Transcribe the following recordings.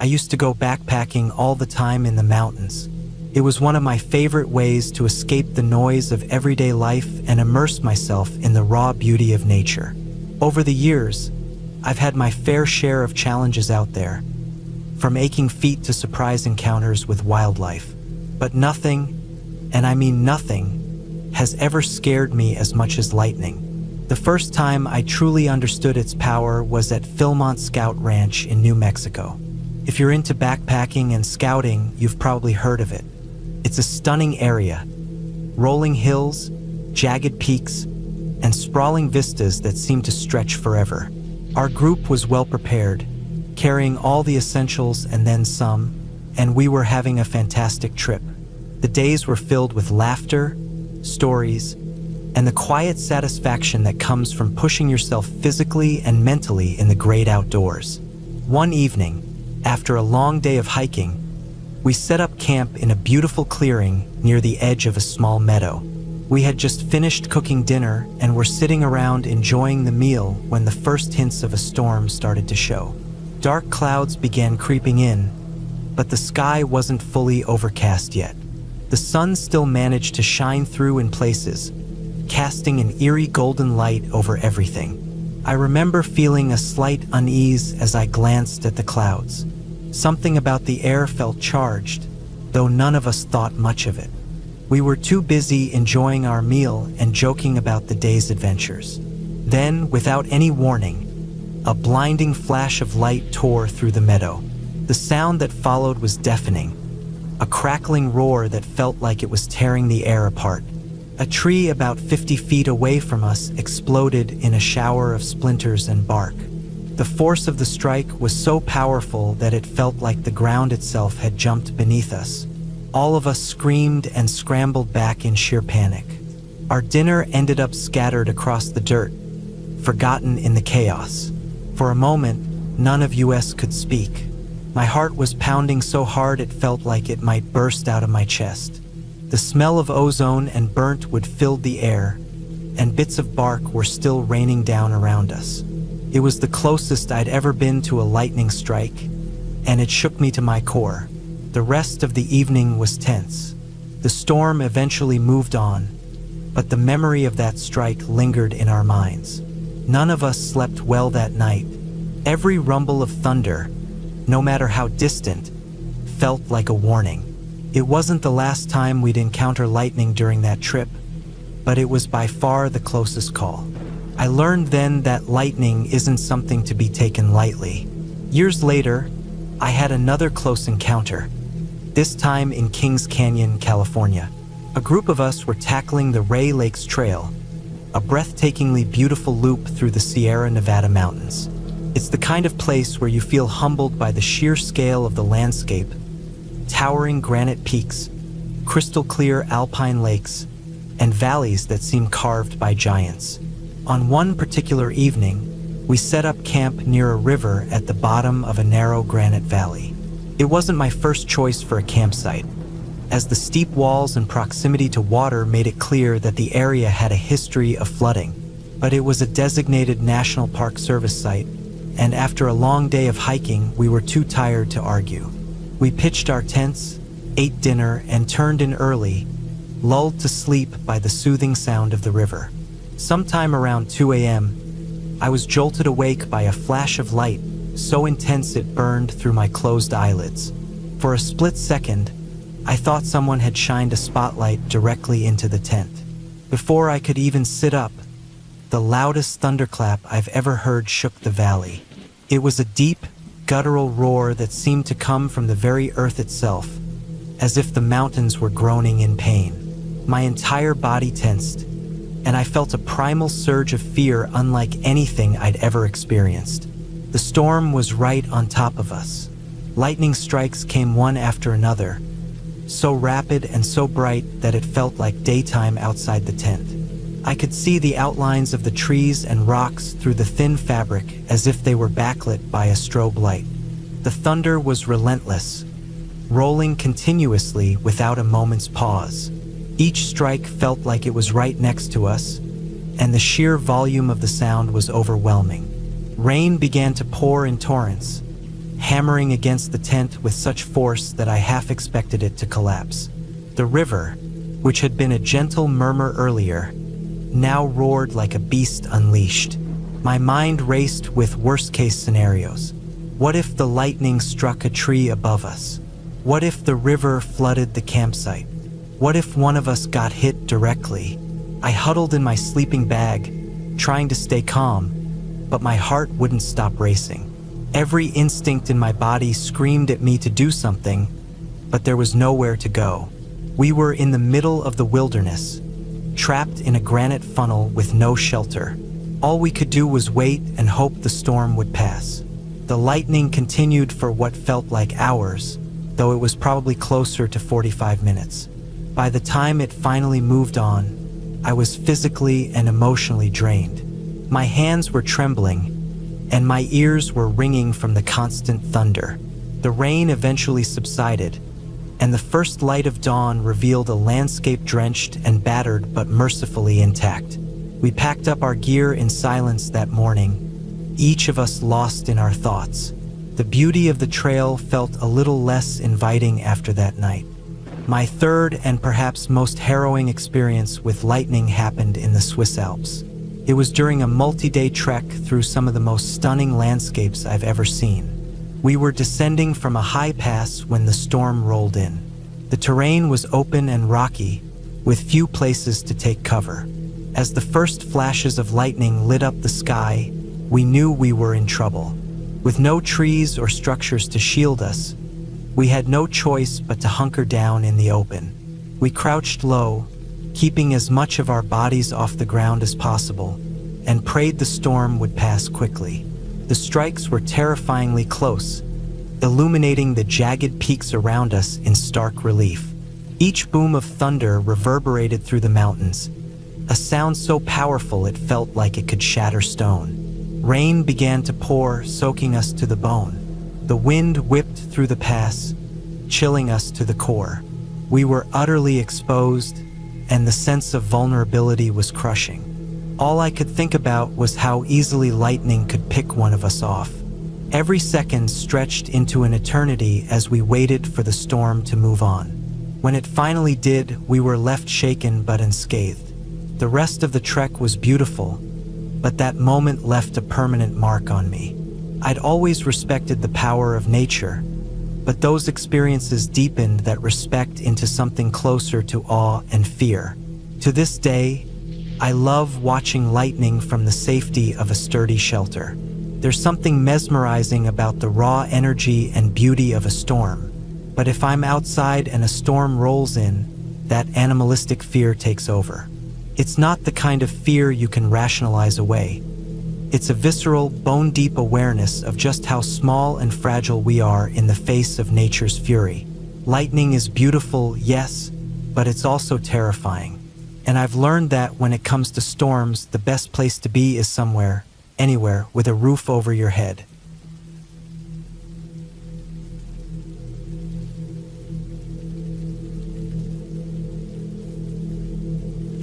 I used to go backpacking all the time in the mountains. It was one of my favorite ways to escape the noise of everyday life and immerse myself in the raw beauty of nature. Over the years, I've had my fair share of challenges out there, from aching feet to surprise encounters with wildlife. But nothing, and I mean nothing, has ever scared me as much as lightning. The first time I truly understood its power was at Philmont Scout Ranch in New Mexico. If you're into backpacking and scouting, you've probably heard of it. It's a stunning area. Rolling hills, jagged peaks, and sprawling vistas that seem to stretch forever. Our group was well prepared, carrying all the essentials and then some, and we were having a fantastic trip. The days were filled with laughter, stories, and the quiet satisfaction that comes from pushing yourself physically and mentally in the great outdoors. One evening, after a long day of hiking, we set up camp in a beautiful clearing near the edge of a small meadow. We had just finished cooking dinner and were sitting around enjoying the meal when the first hints of a storm started to show. Dark clouds began creeping in, but the sky wasn't fully overcast yet. The sun still managed to shine through in places, casting an eerie golden light over everything. I remember feeling a slight unease as I glanced at the clouds. Something about the air felt charged, though none of us thought much of it. We were too busy enjoying our meal and joking about the day's adventures. Then, without any warning, a blinding flash of light tore through the meadow. The sound that followed was deafening, a crackling roar that felt like it was tearing the air apart. A tree about 50 feet away from us exploded in a shower of splinters and bark. The force of the strike was so powerful that it felt like the ground itself had jumped beneath us. All of us screamed and scrambled back in sheer panic. Our dinner ended up scattered across the dirt, forgotten in the chaos. For a moment, none of us could speak. My heart was pounding so hard it felt like it might burst out of my chest. The smell of ozone and burnt wood filled the air, and bits of bark were still raining down around us. It was the closest I'd ever been to a lightning strike, and it shook me to my core. The rest of the evening was tense. The storm eventually moved on, but the memory of that strike lingered in our minds. None of us slept well that night. Every rumble of thunder, no matter how distant, felt like a warning. It wasn't the last time we'd encounter lightning during that trip, but it was by far the closest call. I learned then that lightning isn't something to be taken lightly. Years later, I had another close encounter, this time in Kings Canyon, California. A group of us were tackling the Ray Lakes Trail, a breathtakingly beautiful loop through the Sierra Nevada mountains. It's the kind of place where you feel humbled by the sheer scale of the landscape, towering granite peaks, crystal clear alpine lakes, and valleys that seem carved by giants. On one particular evening, we set up camp near a river at the bottom of a narrow granite valley. It wasn't my first choice for a campsite, as the steep walls and proximity to water made it clear that the area had a history of flooding. But it was a designated National Park Service site, and after a long day of hiking, we were too tired to argue. We pitched our tents, ate dinner, and turned in early, lulled to sleep by the soothing sound of the river. Sometime around 2 a.m., I was jolted awake by a flash of light, so intense it burned through my closed eyelids. For a split second, I thought someone had shined a spotlight directly into the tent. Before I could even sit up, the loudest thunderclap I've ever heard shook the valley. It was a deep, guttural roar that seemed to come from the very earth itself, as if the mountains were groaning in pain. My entire body tensed, and I felt a primal surge of fear unlike anything I'd ever experienced. The storm was right on top of us. Lightning strikes came one after another, so rapid and so bright that it felt like daytime outside the tent. I could see the outlines of the trees and rocks through the thin fabric as if they were backlit by a strobe light. The thunder was relentless, rolling continuously without a moment's pause. Each strike felt like it was right next to us, and the sheer volume of the sound was overwhelming. Rain began to pour in torrents, hammering against the tent with such force that I half expected it to collapse. The river, which had been a gentle murmur earlier, now roared like a beast unleashed. My mind raced with worst-case scenarios. What if the lightning struck a tree above us? What if the river flooded the campsite? What if one of us got hit directly? I huddled in my sleeping bag, trying to stay calm, but my heart wouldn't stop racing. Every instinct in my body screamed at me to do something, but there was nowhere to go. We were in the middle of the wilderness, trapped in a granite funnel with no shelter. All we could do was wait and hope the storm would pass. The lightning continued for what felt like hours, though it was probably closer to 45 minutes. By the time it finally moved on, I was physically and emotionally drained. My hands were trembling, and my ears were ringing from the constant thunder. The rain eventually subsided, and the first light of dawn revealed a landscape drenched and battered but mercifully intact. We packed up our gear in silence that morning, each of us lost in our thoughts. The beauty of the trail felt a little less inviting after that night. My third and perhaps most harrowing experience with lightning happened in the Swiss Alps. It was during a multi-day trek through some of the most stunning landscapes I've ever seen. We were descending from a high pass when the storm rolled in. The terrain was open and rocky, with few places to take cover. As the first flashes of lightning lit up the sky, we knew we were in trouble. With no trees or structures to shield us, we had no choice but to hunker down in the open. We crouched low, keeping as much of our bodies off the ground as possible, and prayed the storm would pass quickly. The strikes were terrifyingly close, illuminating the jagged peaks around us in stark relief. Each boom of thunder reverberated through the mountains, a sound so powerful it felt like it could shatter stone. Rain began to pour, soaking us to the bone. The wind whipped through the pass, chilling us to the core. We were utterly exposed, and the sense of vulnerability was crushing. All I could think about was how easily lightning could pick one of us off. Every second stretched into an eternity as we waited for the storm to move on. When it finally did, we were left shaken but unscathed. The rest of the trek was beautiful, but that moment left a permanent mark on me. I'd always respected the power of nature, but those experiences deepened that respect into something closer to awe and fear. To this day, I love watching lightning from the safety of a sturdy shelter. There's something mesmerizing about the raw energy and beauty of a storm, but if I'm outside and a storm rolls in, that animalistic fear takes over. It's not the kind of fear you can rationalize away. It's a visceral, bone-deep awareness of just how small and fragile we are in the face of nature's fury. Lightning is beautiful, yes, but it's also terrifying. And I've learned that when it comes to storms, the best place to be is somewhere, anywhere, with a roof over your head.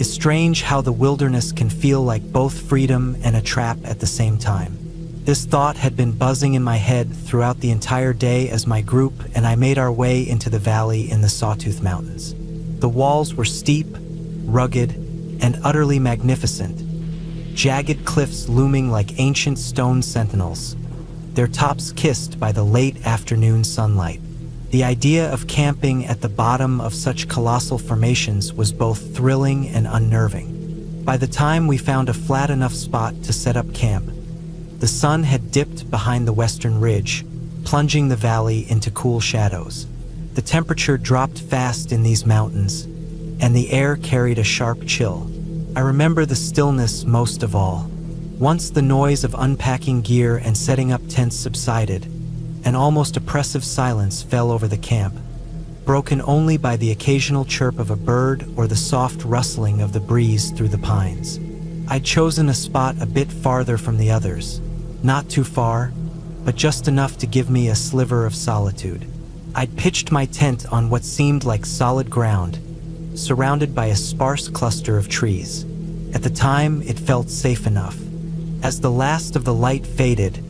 It's strange how the wilderness can feel like both freedom and a trap at the same time. This thought had been buzzing in my head throughout the entire day as my group and I made our way into the valley in the Sawtooth Mountains. The walls were steep, rugged, and utterly magnificent, jagged cliffs looming like ancient stone sentinels, their tops kissed by the late afternoon sunlight. The idea of camping at the bottom of such colossal formations was both thrilling and unnerving. By the time we found a flat enough spot to set up camp, the sun had dipped behind the western ridge, plunging the valley into cool shadows. The temperature dropped fast in these mountains, and the air carried a sharp chill. I remember the stillness most of all. Once the noise of unpacking gear and setting up tents subsided, an almost oppressive silence fell over the camp, broken only by the occasional chirp of a bird or the soft rustling of the breeze through the pines. I'd chosen a spot a bit farther from the others, not too far, but just enough to give me a sliver of solitude. I'd pitched my tent on what seemed like solid ground, surrounded by a sparse cluster of trees. At the time, it felt safe enough. As the last of the light faded,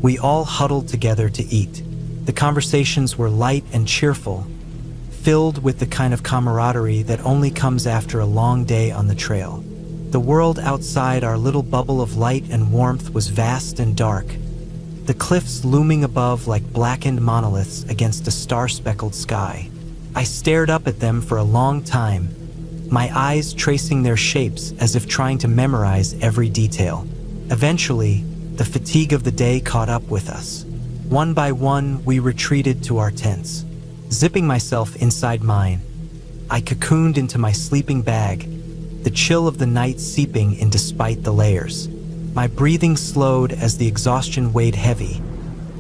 we all huddled together to eat. The conversations were light and cheerful, filled with the kind of camaraderie that only comes after a long day on the trail. The world outside our little bubble of light and warmth was vast and dark, the cliffs looming above like blackened monoliths against a star-speckled sky. I stared up at them for a long time, my eyes tracing their shapes as if trying to memorize every detail. Eventually, the fatigue of the day caught up with us. One by one, we retreated to our tents. Zipping myself inside mine, I cocooned into my sleeping bag, the chill of the night seeping in despite the layers. My breathing slowed as the exhaustion weighed heavy,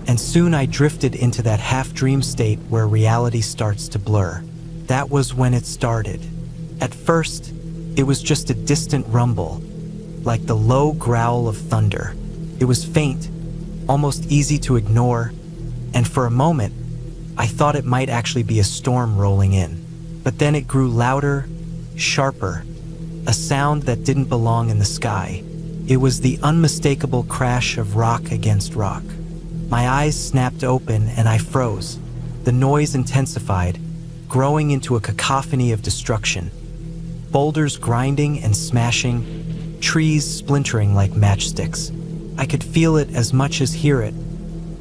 and soon I drifted into that half-dream state where reality starts to blur. That was when it started. At first, it was just a distant rumble, like the low growl of thunder. It was faint, almost easy to ignore, and for a moment, I thought it might actually be a storm rolling in. But then it grew louder, sharper, a sound that didn't belong in the sky. It was the unmistakable crash of rock against rock. My eyes snapped open and I froze. The noise intensified, growing into a cacophony of destruction. Boulders grinding and smashing, trees splintering like matchsticks. I could feel it as much as hear it,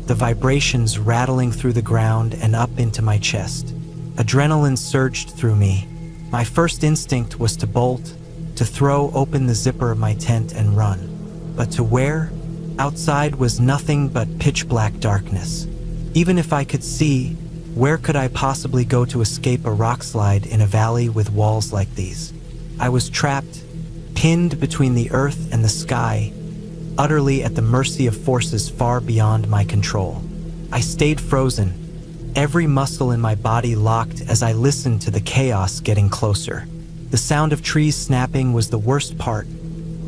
the vibrations rattling through the ground and up into my chest. Adrenaline surged through me. My first instinct was to bolt, to throw open the zipper of my tent and run. But to where? Outside was nothing but pitch-black darkness. Even if I could see, where could I possibly go to escape a rockslide in a valley with walls like these? I was trapped, pinned between the earth and the sky, utterly at the mercy of forces far beyond my control. I stayed frozen, every muscle in my body locked as I listened to the chaos getting closer. The sound of trees snapping was the worst part.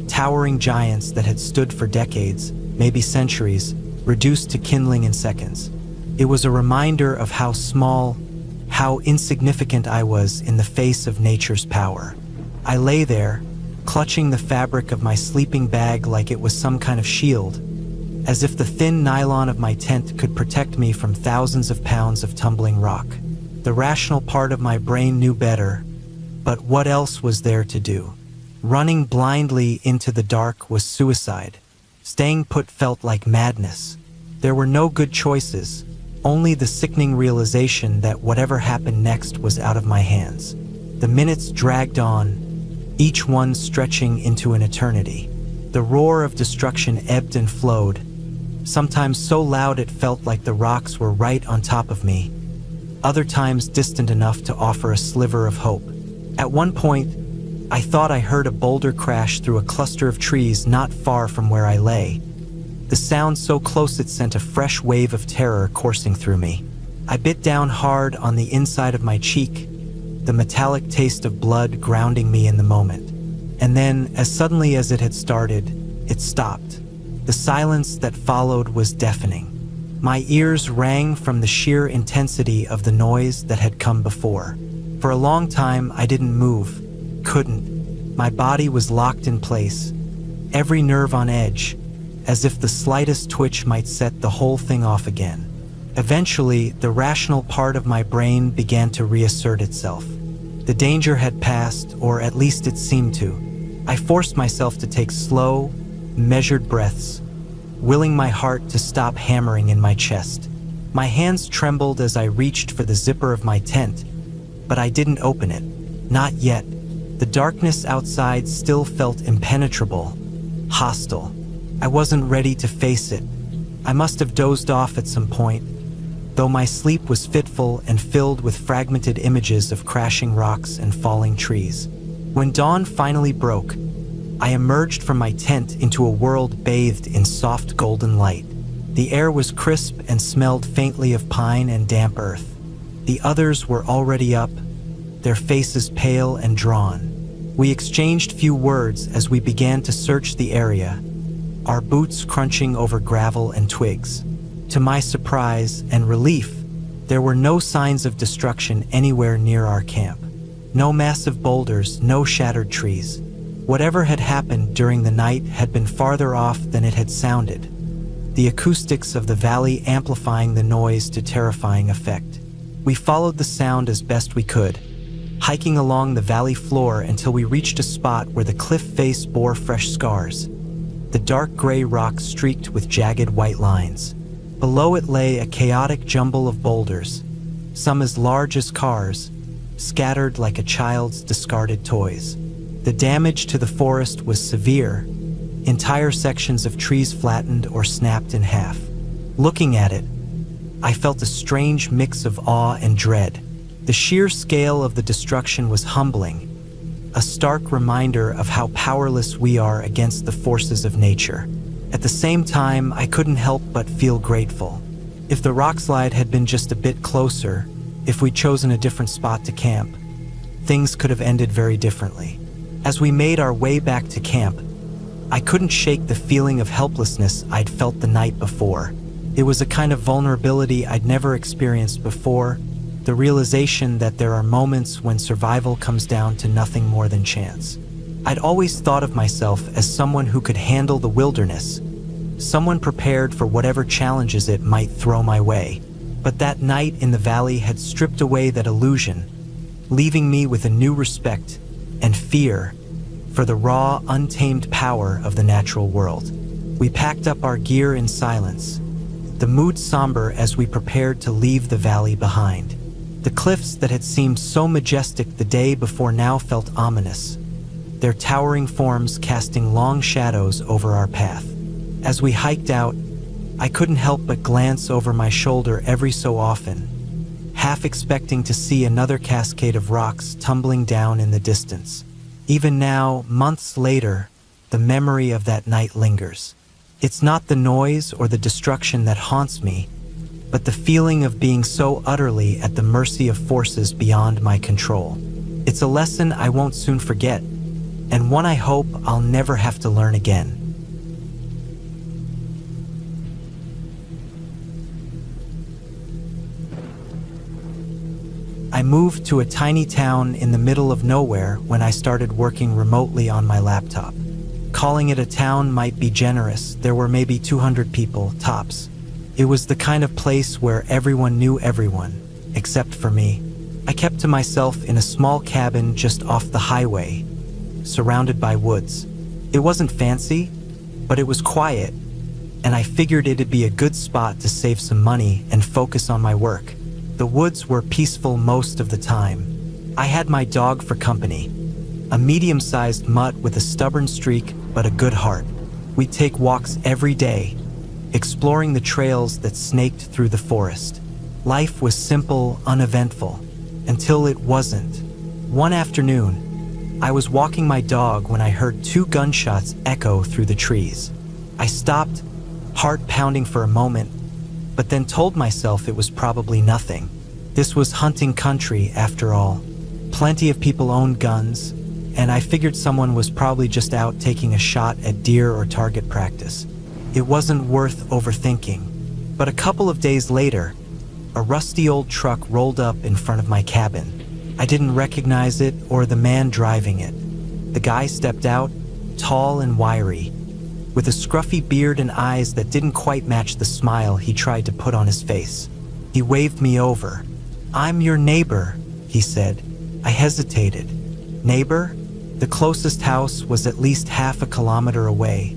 Towering giants that had stood for decades, maybe centuries, reduced to kindling in seconds. It was a reminder of how small, how insignificant I was in the face of nature's power. I lay there, clutching the fabric of my sleeping bag like it was some kind of shield, as if the thin nylon of my tent could protect me from thousands of pounds of tumbling rock. The rational part of my brain knew better, but what else was there to do? Running blindly into the dark was suicide. Staying put felt like madness. There were no good choices, only the sickening realization that whatever happened next was out of my hands. The minutes dragged on, each one stretching into an eternity. The roar of destruction ebbed and flowed, sometimes so loud it felt like the rocks were right on top of me, other times distant enough to offer a sliver of hope. At one point, I thought I heard a boulder crash through a cluster of trees not far from where I lay. The sound so close it sent a fresh wave of terror coursing through me. I bit down hard on the inside of my cheek, the metallic taste of blood grounding me in the moment. And then, as suddenly as it had started, it stopped. The silence that followed was deafening. My ears rang from the sheer intensity of the noise that had come before. For a long time, I didn't move, couldn't. My body was locked in place, every nerve on edge, as if the slightest twitch might set the whole thing off again. Eventually, the rational part of my brain began to reassert itself. The danger had passed, or at least it seemed to. I forced myself to take slow, measured breaths, willing my heart to stop hammering in my chest. My hands trembled as I reached for the zipper of my tent, but I didn't open it. Not yet. The darkness outside still felt impenetrable, hostile. I wasn't ready to face it. I must have dozed off at some point, though my sleep was fitful and filled with fragmented images of crashing rocks and falling trees. When dawn finally broke, I emerged from my tent into a world bathed in soft golden light. The air was crisp and smelled faintly of pine and damp earth. The others were already up, their faces pale and drawn. We exchanged few words as we began to search the area, our boots crunching over gravel and twigs. To my surprise and relief, there were no signs of destruction anywhere near our camp. No massive boulders, no shattered trees. Whatever had happened during the night had been farther off than it had sounded. the acoustics of the valley amplifying the noise to terrifying effect. We followed the sound as best we could, hiking along the valley floor until we reached a spot where the cliff face bore fresh scars, the dark gray rock streaked with jagged white lines. Below it lay a chaotic jumble of boulders, some as large as cars, scattered like a child's discarded toys. The damage to the forest was severe, entire sections of trees flattened or snapped in half. Looking at it, I felt a strange mix of awe and dread. The sheer scale of the destruction was humbling, a stark reminder of how powerless we are against the forces of nature. At the same time, I couldn't help but feel grateful. If the rockslide had been just a bit closer, if we'd chosen a different spot to camp, things could have ended very differently. As we made our way back to camp, I couldn't shake the feeling of helplessness I'd felt the night before. It was a kind of vulnerability I'd never experienced before, the realization that there are moments when survival comes down to nothing more than chance. I'd always thought of myself as someone who could handle the wilderness, someone prepared for whatever challenges it might throw my way. But that night in the valley had stripped away that illusion, leaving me with a new respect and fear for the raw, untamed power of the natural world. We packed up our gear in silence, the mood somber as we prepared to leave the valley behind. The cliffs that had seemed so majestic the day before now felt ominous, their towering forms casting long shadows over our path. As we hiked out, I couldn't help but glance over my shoulder every so often, half expecting to see another cascade of rocks tumbling down in the distance. Even now, months later, the memory of that night lingers. It's not the noise or the destruction that haunts me, but the feeling of being so utterly at the mercy of forces beyond my control. It's a lesson I won't soon forget, and one I hope I'll never have to learn again. I moved to a tiny town in the middle of nowhere when I started working remotely on my laptop. Calling it a town might be generous. There were maybe 200 people, tops. It was the kind of place where everyone knew everyone, except for me. I kept to myself in a small cabin just off the highway, surrounded by woods. It wasn't fancy, but it was quiet, and I figured it'd be a good spot to save some money and focus on my work. The woods were peaceful most of the time. I had my dog for company, a medium-sized mutt with a stubborn streak but a good heart. We'd take walks every day, exploring the trails that snaked through the forest. Life was simple, uneventful, until it wasn't. One afternoon, I was walking my dog when I heard 2 gunshots echo through the trees. I stopped, heart pounding for a moment, but then told myself it was probably nothing. This was hunting country, after all. Plenty of people owned guns, and I figured someone was probably just out taking a shot at deer or target practice. It wasn't worth overthinking. But a couple of days later, a rusty old truck rolled up in front of my cabin. I didn't recognize it or the man driving it. The guy stepped out, tall and wiry, with a scruffy beard and eyes that didn't quite match the smile he tried to put on his face. He waved me over. "I'm your neighbor," he said. I hesitated. Neighbor? The closest house was at least half a kilometer away,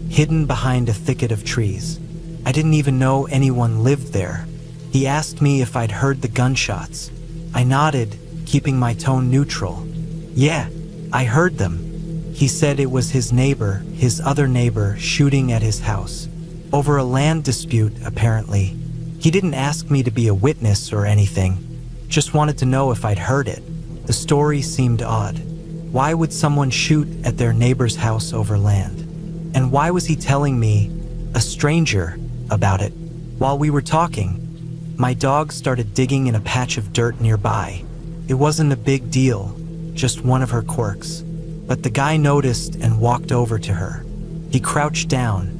hidden behind a thicket of trees. I didn't even know anyone lived there. He asked me if I'd heard the gunshots. I nodded, keeping my tone neutral. "Yeah, I heard them." He said it was his neighbor, his other neighbor, shooting at his house. Over a land dispute, apparently. He didn't ask me to be a witness or anything, just wanted to know if I'd heard it. The story seemed odd. Why would someone shoot at their neighbor's house over land? And why was he telling me, a stranger, about it? While we were talking, my dog started digging in a patch of dirt nearby. It wasn't a big deal, just one of her quirks. But the guy noticed and walked over to her. He crouched down,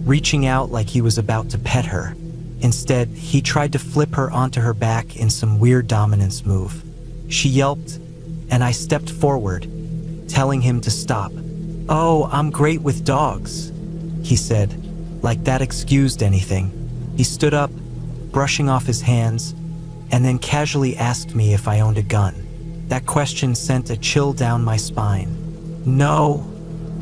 reaching out like he was about to pet her. Instead, he tried to flip her onto her back in some weird dominance move. She yelped, and I stepped forward, telling him to stop. "Oh, I'm great with dogs," he said, Like that excused anything. He stood up, brushing off his hands, and then casually asked me if I owned a gun. That question sent a chill down my spine. "No,"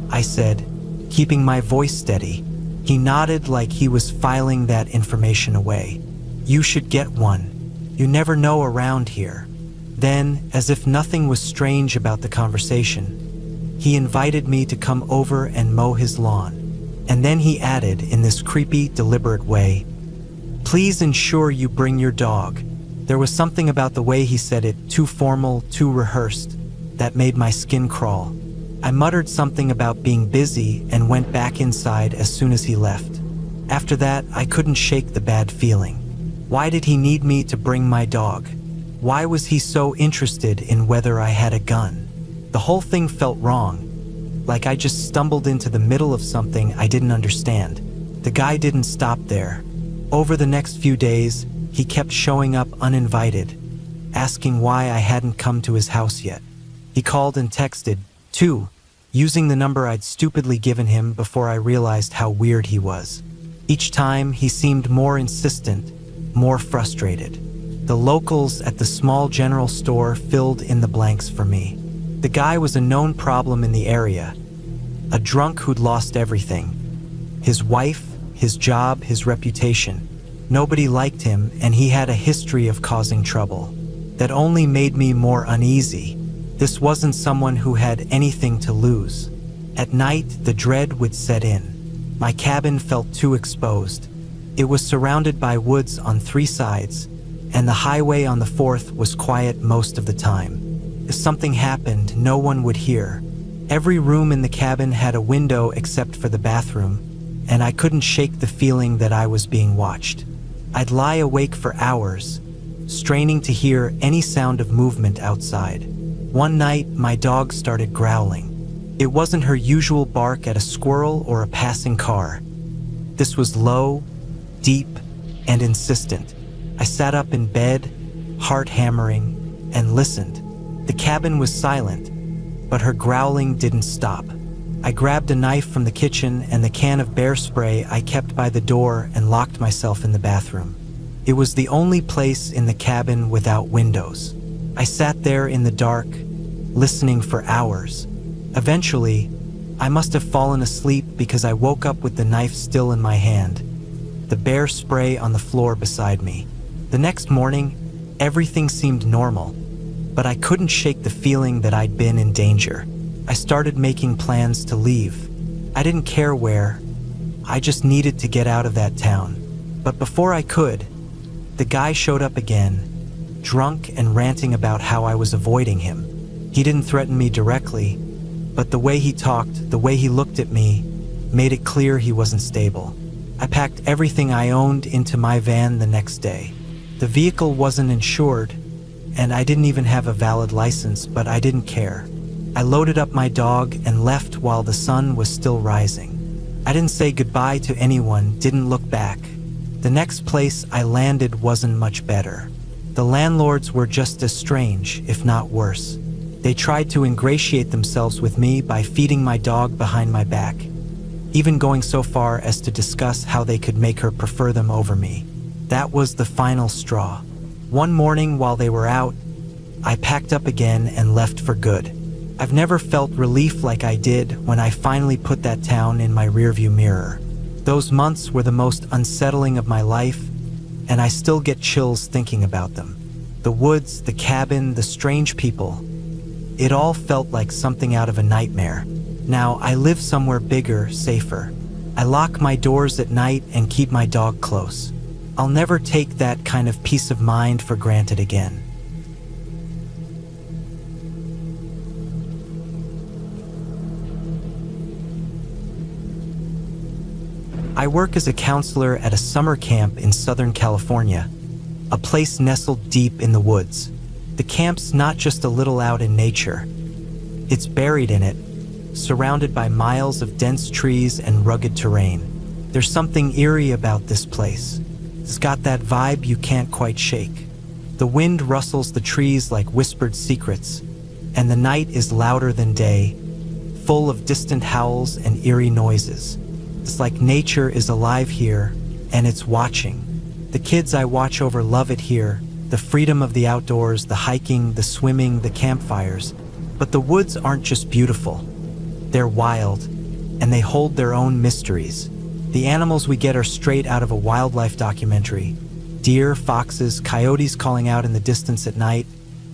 I said, keeping my voice steady. He nodded like he was filing that information away. "You should get one. You never know around here." Then, as if nothing was strange about the conversation, he invited me to come over and mow his lawn. And then he added, in this creepy, deliberate way, "Please ensure you bring your dog." There was something about the way he said it, too formal, too rehearsed, that made my skin crawl. I muttered something about being busy and went back inside as soon as he left. After that, I couldn't shake the bad feeling. Why did he need me to bring my dog? Why was he so interested in whether I had a gun? The whole thing felt wrong, like I just stumbled into the middle of something I didn't understand. The guy didn't stop there. Over the next few days, he kept showing up uninvited, asking why I hadn't come to his house yet. He called and texted, too, using the number I'd stupidly given him before I realized how weird he was. Each time, he seemed more insistent, more frustrated. The locals at the small general store filled in the blanks for me. The guy was a known problem in the area, a drunk who'd lost everything. His wife, his job, his reputation. Nobody liked him, and he had a history of causing trouble. That only made me more uneasy. This wasn't someone who had anything to lose. At night, the dread would set in. My cabin felt too exposed. It was surrounded by woods on 3 sides, and the highway on the 4th was quiet most of the time. If something happened, no one would hear. Every room in the cabin had a window except for the bathroom, and I couldn't shake the feeling that I was being watched. I'd lie awake for hours, straining to hear any sound of movement outside. One night, my dog started growling. It wasn't her usual bark at a squirrel or a passing car. This was low, deep, and insistent. I sat up in bed, heart hammering, and listened. The cabin was silent, but her growling didn't stop. I grabbed a knife from the kitchen and the can of bear spray I kept by the door and locked myself in the bathroom. It was the only place in the cabin without windows. I sat there in the dark, listening for hours. Eventually, I must have fallen asleep because I woke up with the knife still in my hand, the bear spray on the floor beside me. The next morning, everything seemed normal, but I couldn't shake the feeling that I'd been in danger. I started making plans to leave. I didn't care where. I just needed to get out of that town. But before I could, the guy showed up again, drunk and ranting about how I was avoiding him. He didn't threaten me directly, but the way he talked, the way he looked at me, made it clear he wasn't stable. I packed everything I owned into my van the next day. The vehicle wasn't insured, and I didn't even have a valid license, but I didn't care. I loaded up my dog and left while the sun was still rising. I didn't say goodbye to anyone, didn't look back. The next place I landed wasn't much better. The landlords were just as strange, if not worse. They tried to ingratiate themselves with me by feeding my dog behind my back, even going so far as to discuss how they could make her prefer them over me. That was the final straw. One morning while they were out, I packed up again and left for good. I've never felt relief like I did when I finally put that town in my rearview mirror. Those months were the most unsettling of my life, and I still get chills thinking about them. The woods, the cabin, the strange people. It all felt like something out of a nightmare. Now I live somewhere bigger, safer. I lock my doors at night and keep my dog close. I'll never take that kind of peace of mind for granted again. I work as a counselor at a summer camp in Southern California, a place nestled deep in the woods. The camp's not just a little out in nature. It's buried in it, surrounded by miles of dense trees and rugged terrain. There's something eerie about this place. It's got that vibe you can't quite shake. The wind rustles the trees like whispered secrets, and the night is louder than day, full of distant howls and eerie noises. It's like nature is alive here, and it's watching. The kids I watch over love it here, the freedom of the outdoors, the hiking, the swimming, the campfires. But the woods aren't just beautiful. They're wild, and they hold their own mysteries. The animals we get are straight out of a wildlife documentary. Deer, foxes, coyotes calling out in the distance at night,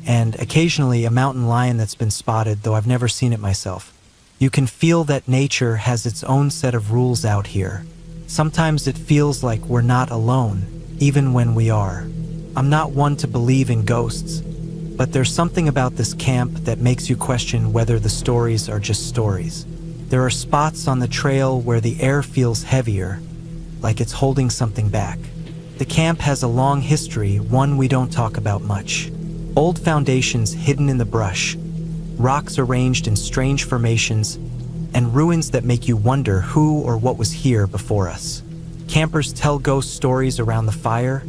and occasionally a mountain lion that's been spotted, though I've never seen it myself. You can feel that nature has its own set of rules out here. Sometimes it feels like we're not alone, even when we are. I'm not one to believe in ghosts, but there's something about this camp that makes you question whether the stories are just stories. There are spots on the trail where the air feels heavier, like it's holding something back. The camp has a long history, one we don't talk about much. Old foundations hidden in the brush, rocks arranged in strange formations, and ruins that make you wonder who or what was here before us. Campers tell ghost stories around the fire,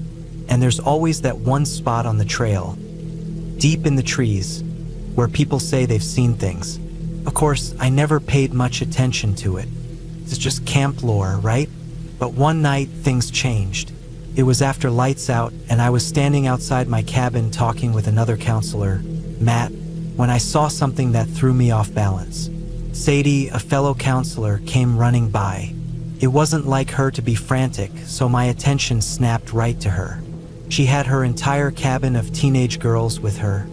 and there's always that one spot on the trail, deep in the trees, where people say they've seen things. Of course, I never paid much attention to it. It's just camp lore, right? But one night, things changed. It was after lights out, and I was standing outside my cabin talking with another counselor, Matt, when I saw something that threw me off balance. Sadie, a fellow counselor, came running by. It wasn't like her to be frantic, so my attention snapped right to her. She had her entire cabin of teenage girls with her,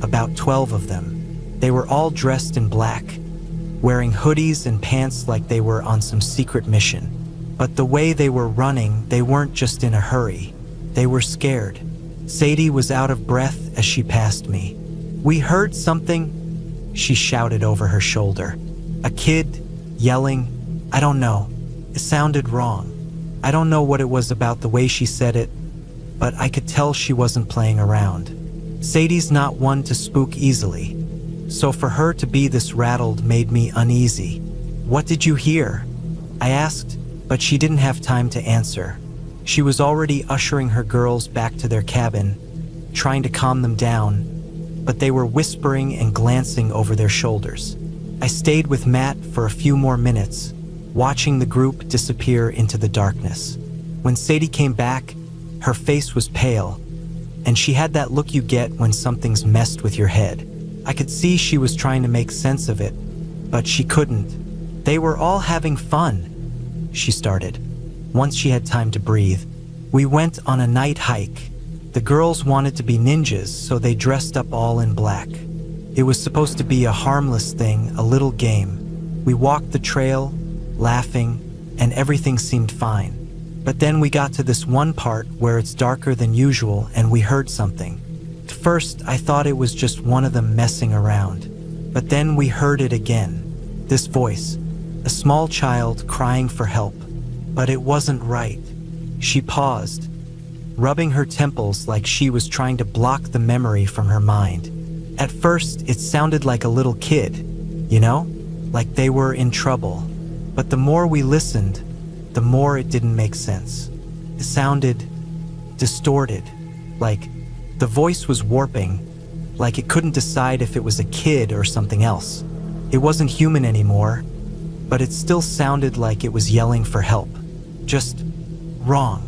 about 12 of them. They were all dressed in black, wearing hoodies and pants like they were on some secret mission. But the way they were running, they weren't just in a hurry. They were scared. Sadie was out of breath as she passed me. "We heard something," she shouted over her shoulder. A kid, yelling, I don't know. It sounded wrong. I don't know what it was about the way she said it, but I could tell she wasn't playing around. Sadie's not one to spook easily, so for her to be this rattled made me uneasy. "What did you hear?" I asked, but she didn't have time to answer. She was already ushering her girls back to their cabin, trying to calm them down, but they were whispering and glancing over their shoulders. I stayed with Matt for a few more minutes, watching the group disappear into the darkness. When Sadie came back, her face was pale, and she had that look you get when something's messed with your head. I could see she was trying to make sense of it, but she couldn't. "They were all having fun," she started, once she had time to breathe. "We went on a night hike. The girls wanted to be ninjas, so they dressed up all in black. It was supposed to be a harmless thing, a little game. We walked the trail, laughing, and everything seemed fine. But then we got to this one part where it's darker than usual and we heard something. At first, I thought it was just one of them messing around. But then we heard it again. This voice, a small child crying for help. But it wasn't right." She paused, rubbing her temples like she was trying to block the memory from her mind. "At first, it sounded like a little kid, you know? Like they were in trouble. But the more we listened, the more it didn't make sense. It sounded distorted, like the voice was warping, like it couldn't decide if it was a kid or something else. It wasn't human anymore, but it still sounded like it was yelling for help. Just wrong."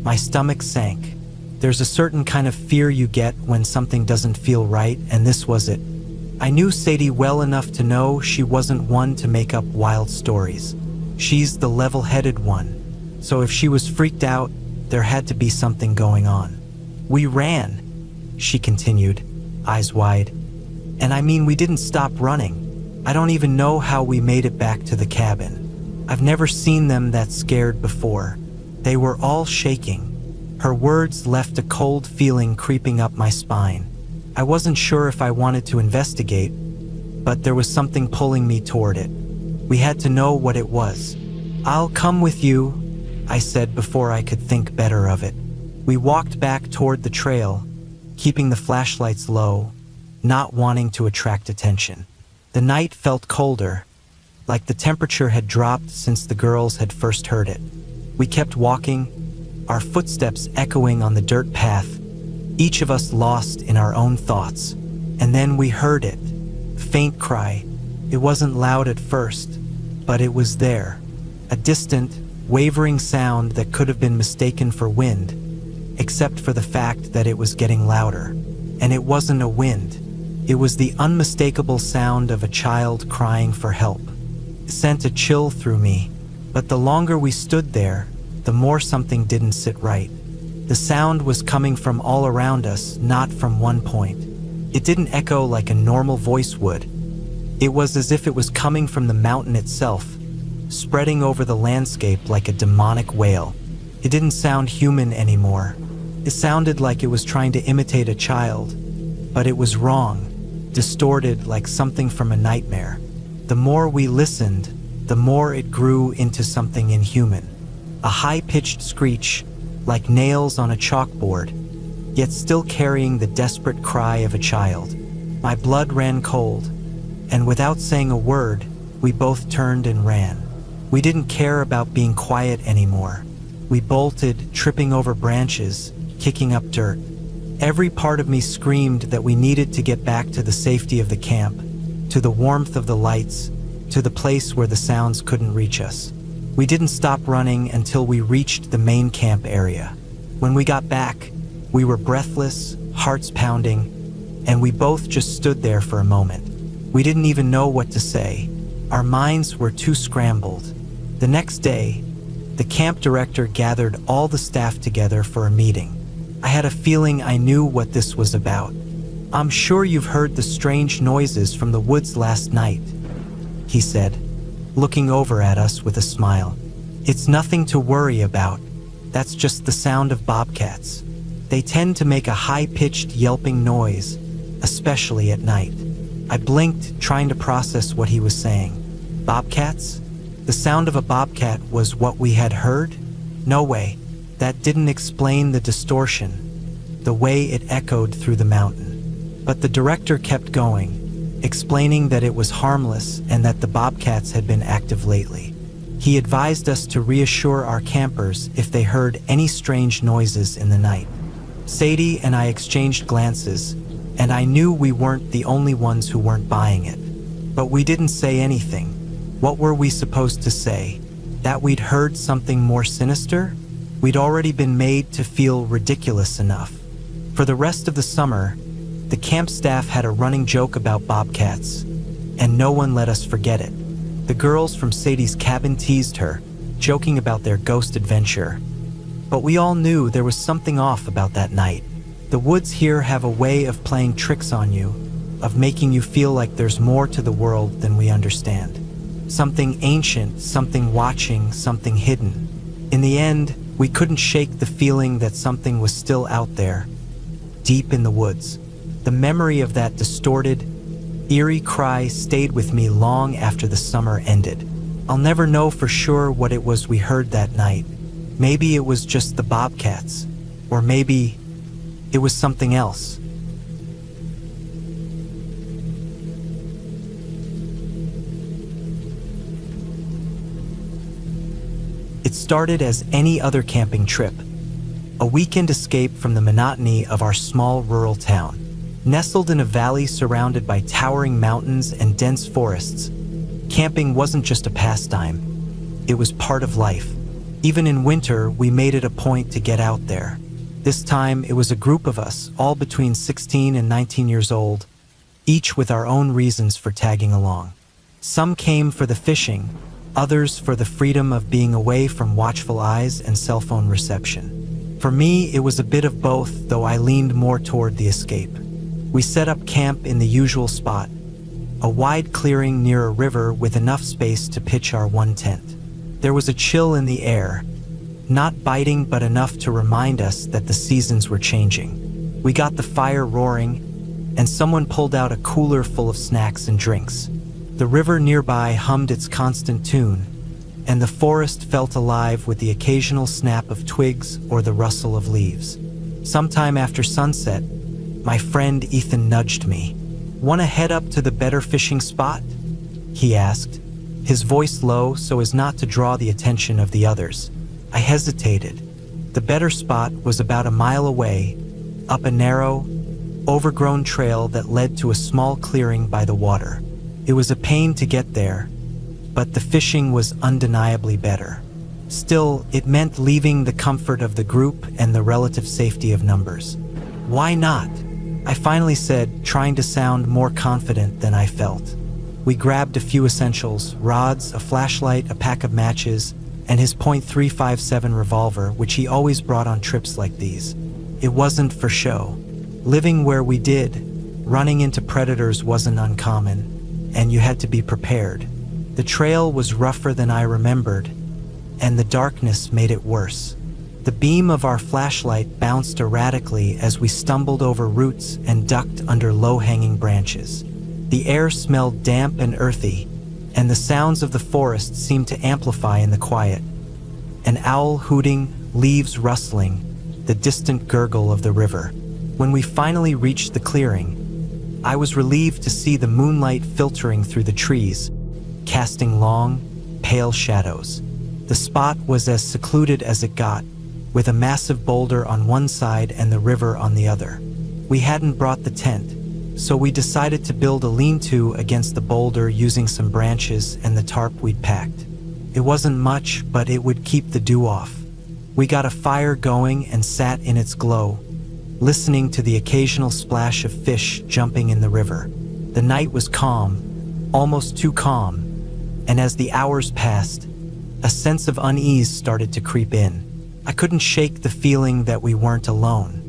My stomach sank. There's a certain kind of fear you get when something doesn't feel right, and this was it. I knew Sadie well enough to know she wasn't one to make up wild stories. She's the level-headed one, so if she was freaked out, there had to be something going on. "We ran," she continued, eyes wide. "And I mean, we didn't stop running. I don't even know how we made it back to the cabin. I've never seen them that scared before. They were all shaking." Her words left a cold feeling creeping up my spine. I wasn't sure if I wanted to investigate, but there was something pulling me toward it. We had to know what it was. "I'll come with you," I said before I could think better of it. We walked back toward the trail, keeping the flashlights low, not wanting to attract attention. The night felt colder, like the temperature had dropped since the girls had first heard it. We kept walking, our footsteps echoing on the dirt path, each of us lost in our own thoughts. And then we heard it, a faint cry. It wasn't loud at first, but it was there. a distant, wavering sound that could have been mistaken for wind, except for the fact that it was getting louder. And it wasn't a wind. It was the unmistakable sound of a child crying for help. It sent a chill through me, but the longer we stood there, the more something didn't sit right. The sound was coming from all around us, not from one point. It didn't echo like a normal voice would. It was as if it was coming from the mountain itself, spreading over the landscape like a demonic wail. It didn't sound human anymore. It sounded like it was trying to imitate a child, but it was wrong, distorted like something from a nightmare. The more we listened, the more it grew into something inhuman. A high-pitched screech, like nails on a chalkboard, yet still carrying the desperate cry of a child. My blood ran cold, and without saying a word, we both turned and ran. We didn't care about being quiet anymore. We bolted, tripping over branches, kicking up dirt. Every part of me screamed that we needed to get back to the safety of the camp, to the warmth of the lights, to the place where the sounds couldn't reach us. We didn't stop running until we reached the main camp area. When we got back, we were breathless, hearts pounding, and we both just stood there for a moment. We didn't even know what to say. Our minds were too scrambled. The next day, the camp director gathered all the staff together for a meeting. I had a feeling I knew what this was about. "I'm sure you've heard the strange noises from the woods last night," he said, looking over at us with a smile. "It's nothing to worry about. That's just the sound of bobcats. They tend to make a high-pitched yelping noise, especially at night." I blinked, trying to process what he was saying. Bobcats? The sound of a bobcat was what we had heard? No way. That didn't explain the distortion, the way it echoed through the mountain. But the director kept going, explaining that it was harmless and that the bobcats had been active lately. He advised us to reassure our campers if they heard any strange noises in the night. Sadie and I exchanged glances, and I knew we weren't the only ones who weren't buying it. But we didn't say anything. What were we supposed to say? That we'd heard something more sinister? We'd already been made to feel ridiculous enough. For the rest of the summer, the camp staff had a running joke about bobcats, and no one let us forget it. The girls from Sadie's cabin teased her, joking about their ghost adventure. But we all knew there was something off about that night. The woods here have a way of playing tricks on you, of making you feel like there's more to the world than we understand. Something ancient, something watching, something hidden. In the end, we couldn't shake the feeling that something was still out there, deep in the woods. The memory of that distorted, eerie cry stayed with me long after the summer ended. I'll never know for sure what it was we heard that night. Maybe it was just the bobcats, or maybe it was something else. It started as any other camping trip, a weekend escape from the monotony of our small rural town. Nestled in a valley surrounded by towering mountains and dense forests, camping wasn't just a pastime, it was part of life. Even in winter, we made it a point to get out there. This time, it was a group of us, all between 16 and 19 years old, each with our own reasons for tagging along. Some came for the fishing, others for the freedom of being away from watchful eyes and cell phone reception. For me, it was a bit of both, though I leaned more toward the escape. We set up camp in the usual spot, a wide clearing near a river with enough space to pitch our one tent. There was a chill in the air, not biting but enough to remind us that the seasons were changing. We got the fire roaring, and someone pulled out a cooler full of snacks and drinks. The river nearby hummed its constant tune, and the forest felt alive with the occasional snap of twigs or the rustle of leaves. Sometime after sunset, my friend Ethan nudged me. "Want to head up to the better fishing spot?" he asked, his voice low so as not to draw the attention of the others. I hesitated. The better spot was about a mile away, up a narrow, overgrown trail that led to a small clearing by the water. It was a pain to get there, but the fishing was undeniably better. Still, it meant leaving the comfort of the group and the relative safety of numbers. "Why not?" I finally said, trying to sound more confident than I felt. We grabbed a few essentials: rods, a flashlight, a pack of matches, and his .357 revolver, which he always brought on trips like these. It wasn't for show. Living where we did, running into predators wasn't uncommon, and you had to be prepared. The trail was rougher than I remembered, and the darkness made it worse. The beam of our flashlight bounced erratically as we stumbled over roots and ducked under low-hanging branches. The air smelled damp and earthy, and the sounds of the forest seemed to amplify in the quiet. An owl hooting, leaves rustling, the distant gurgle of the river. When we finally reached the clearing, I was relieved to see the moonlight filtering through the trees, casting long, pale shadows. The spot was as secluded as it got, with a massive boulder on one side and the river on the other. We hadn't brought the tent, so we decided to build a lean-to against the boulder using some branches and the tarp we'd packed. It wasn't much, but it would keep the dew off. We got a fire going and sat in its glow, listening to the occasional splash of fish jumping in the river. The night was calm, almost too calm, and as the hours passed, a sense of unease started to creep in. I couldn't shake the feeling that we weren't alone.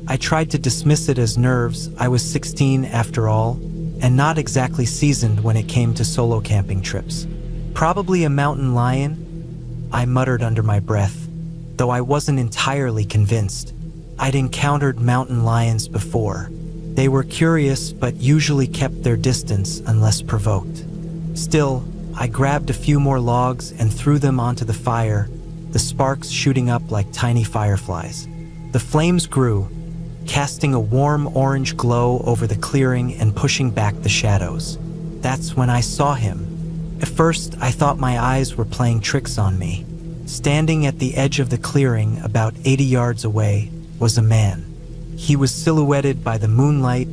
I tried to dismiss it as nerves. I was 16 after all, and not exactly seasoned when it came to solo camping trips. "Probably a mountain lion," I muttered under my breath, though I wasn't entirely convinced. I'd encountered mountain lions before. They were curious, but usually kept their distance unless provoked. Still, I grabbed a few more logs and threw them onto the fire, the sparks shooting up like tiny fireflies. The flames grew, casting a warm orange glow over the clearing and pushing back the shadows. That's when I saw him. At first, I thought my eyes were playing tricks on me. Standing at the edge of the clearing, about 80 yards away, was a man. He was silhouetted by the moonlight,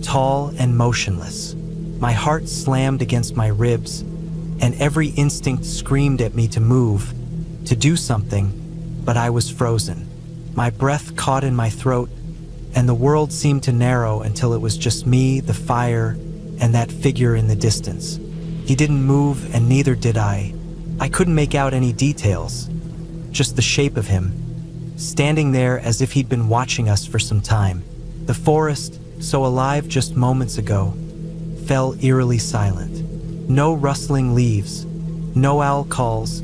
tall and motionless. My heart slammed against my ribs, and every instinct screamed at me to move, to do something, but I was frozen. My breath caught in my throat, and the world seemed to narrow until it was just me, the fire, and that figure in the distance. He didn't move, and neither did I. I couldn't make out any details, just the shape of him, standing there as if he'd been watching us for some time. The forest, so alive just moments ago, fell eerily silent. No rustling leaves, no owl calls,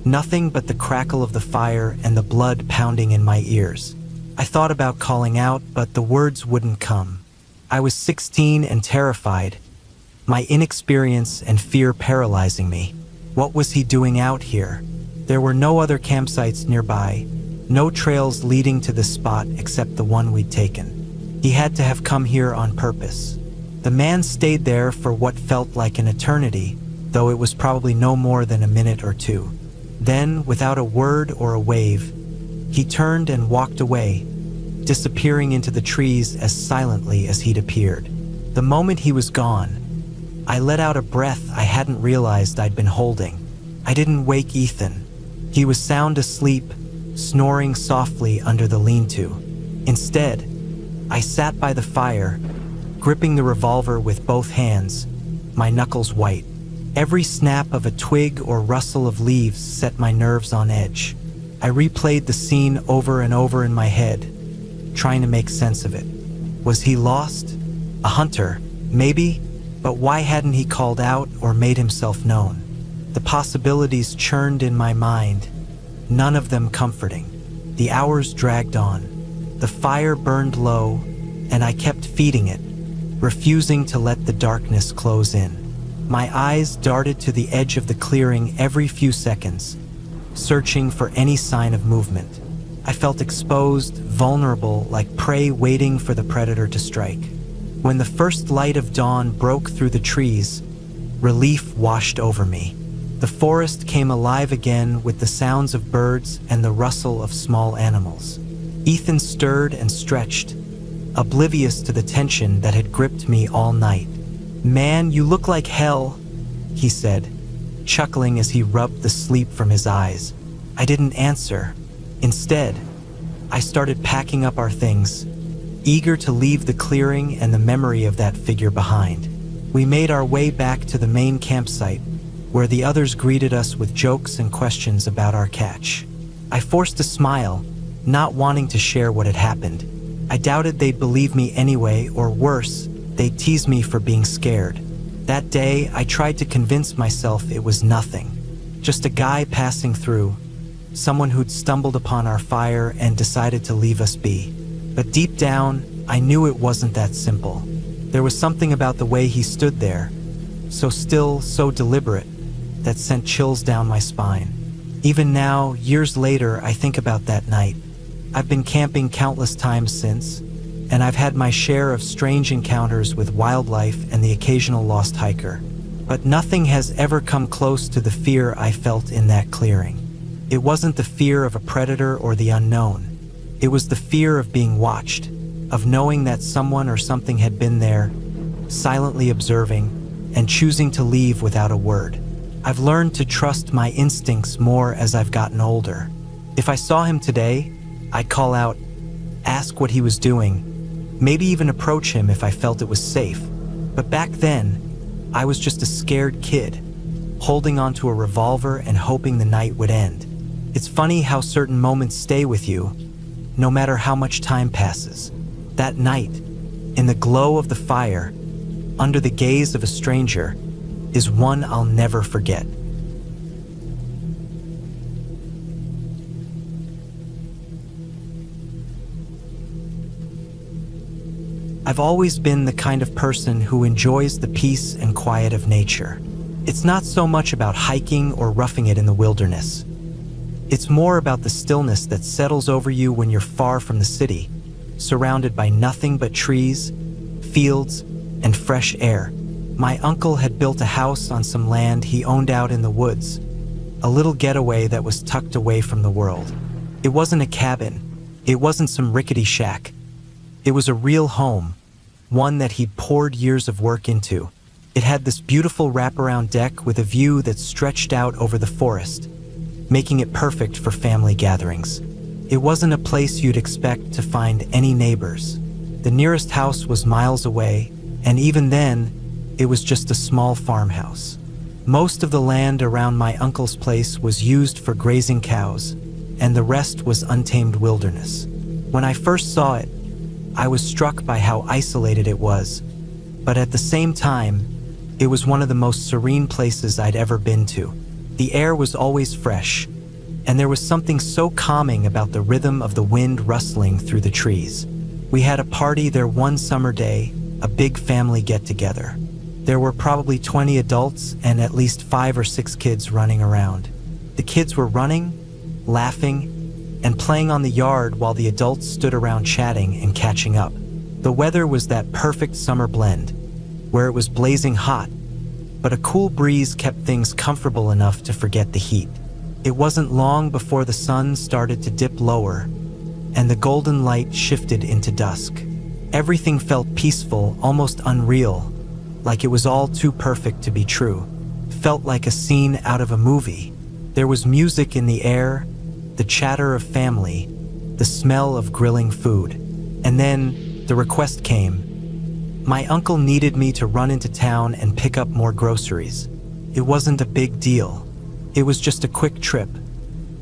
nothing but the crackle of the fire and the blood pounding in my ears. I thought about calling out, but the words wouldn't come. I was 16 and terrified, my inexperience and fear paralyzing me. What was he doing out here? There were no other campsites nearby, no trails leading to this spot except the one we'd taken. He had to have come here on purpose. The man stayed there for what felt like an eternity, though it was probably no more than a minute or two. Then, without a word or a wave, he turned and walked away, disappearing into the trees as silently as he'd appeared. The moment he was gone, I let out a breath I hadn't realized I'd been holding. I didn't wake Ethan. He was sound asleep, snoring softly under the lean-to. Instead, I sat by the fire, gripping the revolver with both hands, my knuckles white. Every snap of a twig or rustle of leaves set my nerves on edge. I replayed the scene over and over in my head, trying to make sense of it. Was he lost? A hunter? Maybe, but why hadn't he called out or made himself known? The possibilities churned in my mind, none of them comforting. The hours dragged on. The fire burned low, and I kept feeding it, refusing to let the darkness close in. My eyes darted to the edge of the clearing every few seconds, searching for any sign of movement. I felt exposed, vulnerable, like prey waiting for the predator to strike. When the first light of dawn broke through the trees, relief washed over me. The forest came alive again with the sounds of birds and the rustle of small animals. Ethan stirred and stretched, oblivious to the tension that had gripped me all night. "Man, you look like hell," he said, chuckling as he rubbed the sleep from his eyes. I didn't answer. Instead, I started packing up our things, eager to leave the clearing and the memory of that figure behind. We made our way back to the main campsite, where the others greeted us with jokes and questions about our catch. I forced a smile, not wanting to share what had happened. I doubted they'd believe me anyway, or worse, they'd tease me for being scared. That day, I tried to convince myself it was nothing. Just a guy passing through, someone who'd stumbled upon our fire and decided to leave us be. But deep down, I knew it wasn't that simple. There was something about the way he stood there, so still, so deliberate, that sent chills down my spine. Even now, years later, I think about that night. I've been camping countless times since, and I've had my share of strange encounters with wildlife and the occasional lost hiker. But nothing has ever come close to the fear I felt in that clearing. It wasn't the fear of a predator or the unknown. It was the fear of being watched, of knowing that someone or something had been there, silently observing, and choosing to leave without a word. I've learned to trust my instincts more as I've gotten older. If I saw him today, I'd call out, ask what he was doing, maybe even approach him if I felt it was safe. But back then, I was just a scared kid, holding onto a revolver and hoping the night would end. It's funny how certain moments stay with you, no matter how much time passes. That night, in the glow of the fire, under the gaze of a stranger, is one I'll never forget. I've always been the kind of person who enjoys the peace and quiet of nature. It's not so much about hiking or roughing it in the wilderness. It's more about the stillness that settles over you when you're far from the city, surrounded by nothing but trees, fields, and fresh air. My uncle had built a house on some land he owned out in the woods, a little getaway that was tucked away from the world. It wasn't a cabin. It wasn't some rickety shack. It was a real home, one that he'd poured years of work into. It had this beautiful wraparound deck with a view that stretched out over the forest, making it perfect for family gatherings. It wasn't a place you'd expect to find any neighbors. The nearest house was miles away, and even then, it was just a small farmhouse. Most of the land around my uncle's place was used for grazing cows, and the rest was untamed wilderness. When I first saw it, I was struck by how isolated it was, but at the same time, it was one of the most serene places I'd ever been to. The air was always fresh, and there was something so calming about the rhythm of the wind rustling through the trees. We had a party there one summer day, a big family get-together. There were probably 20 adults and at least 5 or 6 kids running around. The kids were running, laughing, and playing on the yard while the adults stood around chatting and catching up. The weather was that perfect summer blend, where it was blazing hot, but a cool breeze kept things comfortable enough to forget the heat. It wasn't long before the sun started to dip lower, and the golden light shifted into dusk. Everything felt peaceful, almost unreal, like it was all too perfect to be true. Felt like a scene out of a movie. There was music in the air, the chatter of family, the smell of grilling food. And then the request came. My uncle needed me to run into town and pick up more groceries. It wasn't a big deal. It was just a quick trip.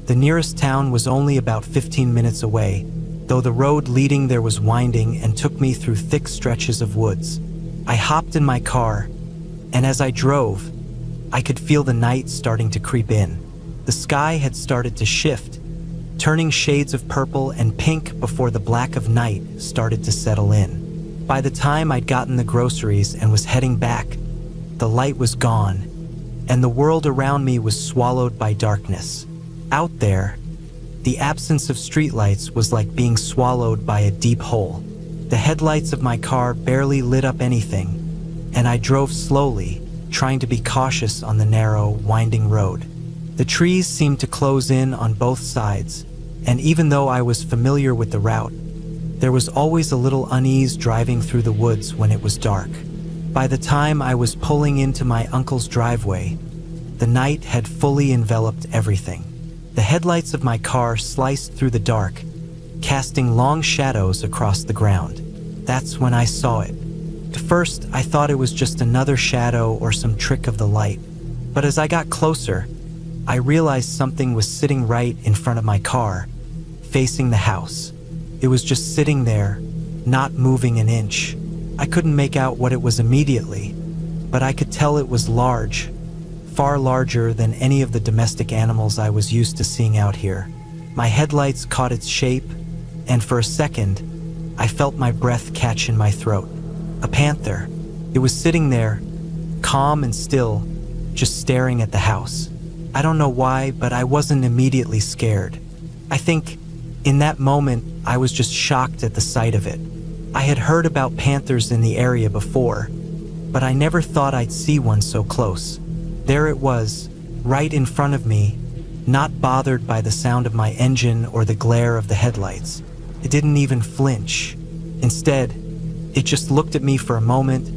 The nearest town was only about 15 minutes away, though the road leading there was winding and took me through thick stretches of woods. I hopped in my car, and as I drove, I could feel the night starting to creep in. The sky had started to shift, turning shades of purple and pink before the black of night started to settle in. By the time I'd gotten the groceries and was heading back, the light was gone, and the world around me was swallowed by darkness. Out there, the absence of streetlights was like being swallowed by a deep hole. The headlights of my car barely lit up anything, and I drove slowly, trying to be cautious on the narrow, winding road. The trees seemed to close in on both sides, and even though I was familiar with the route, there was always a little unease driving through the woods when it was dark. By the time I was pulling into my uncle's driveway, The night had fully enveloped everything. The headlights of my car sliced through the dark, casting long shadows across the ground. That's when I saw it. At first, I thought it was just another shadow or some trick of the light. But as I got closer, I realized something was sitting right in front of my car, facing the house. It was just sitting there, not moving an inch. I couldn't make out what it was immediately, but I could tell it was large, far larger than any of the domestic animals I was used to seeing out here. My headlights caught its shape, and for a second, I felt my breath catch in my throat. A panther. It was sitting there, calm and still, just staring at the house. I don't know why, but I wasn't immediately scared. I think, in that moment, I was just shocked at the sight of it. I had heard about panthers in the area before, but I never thought I'd see one so close. There it was, right in front of me, not bothered by the sound of my engine or the glare of the headlights. It didn't even flinch. Instead, it just looked at me for a moment,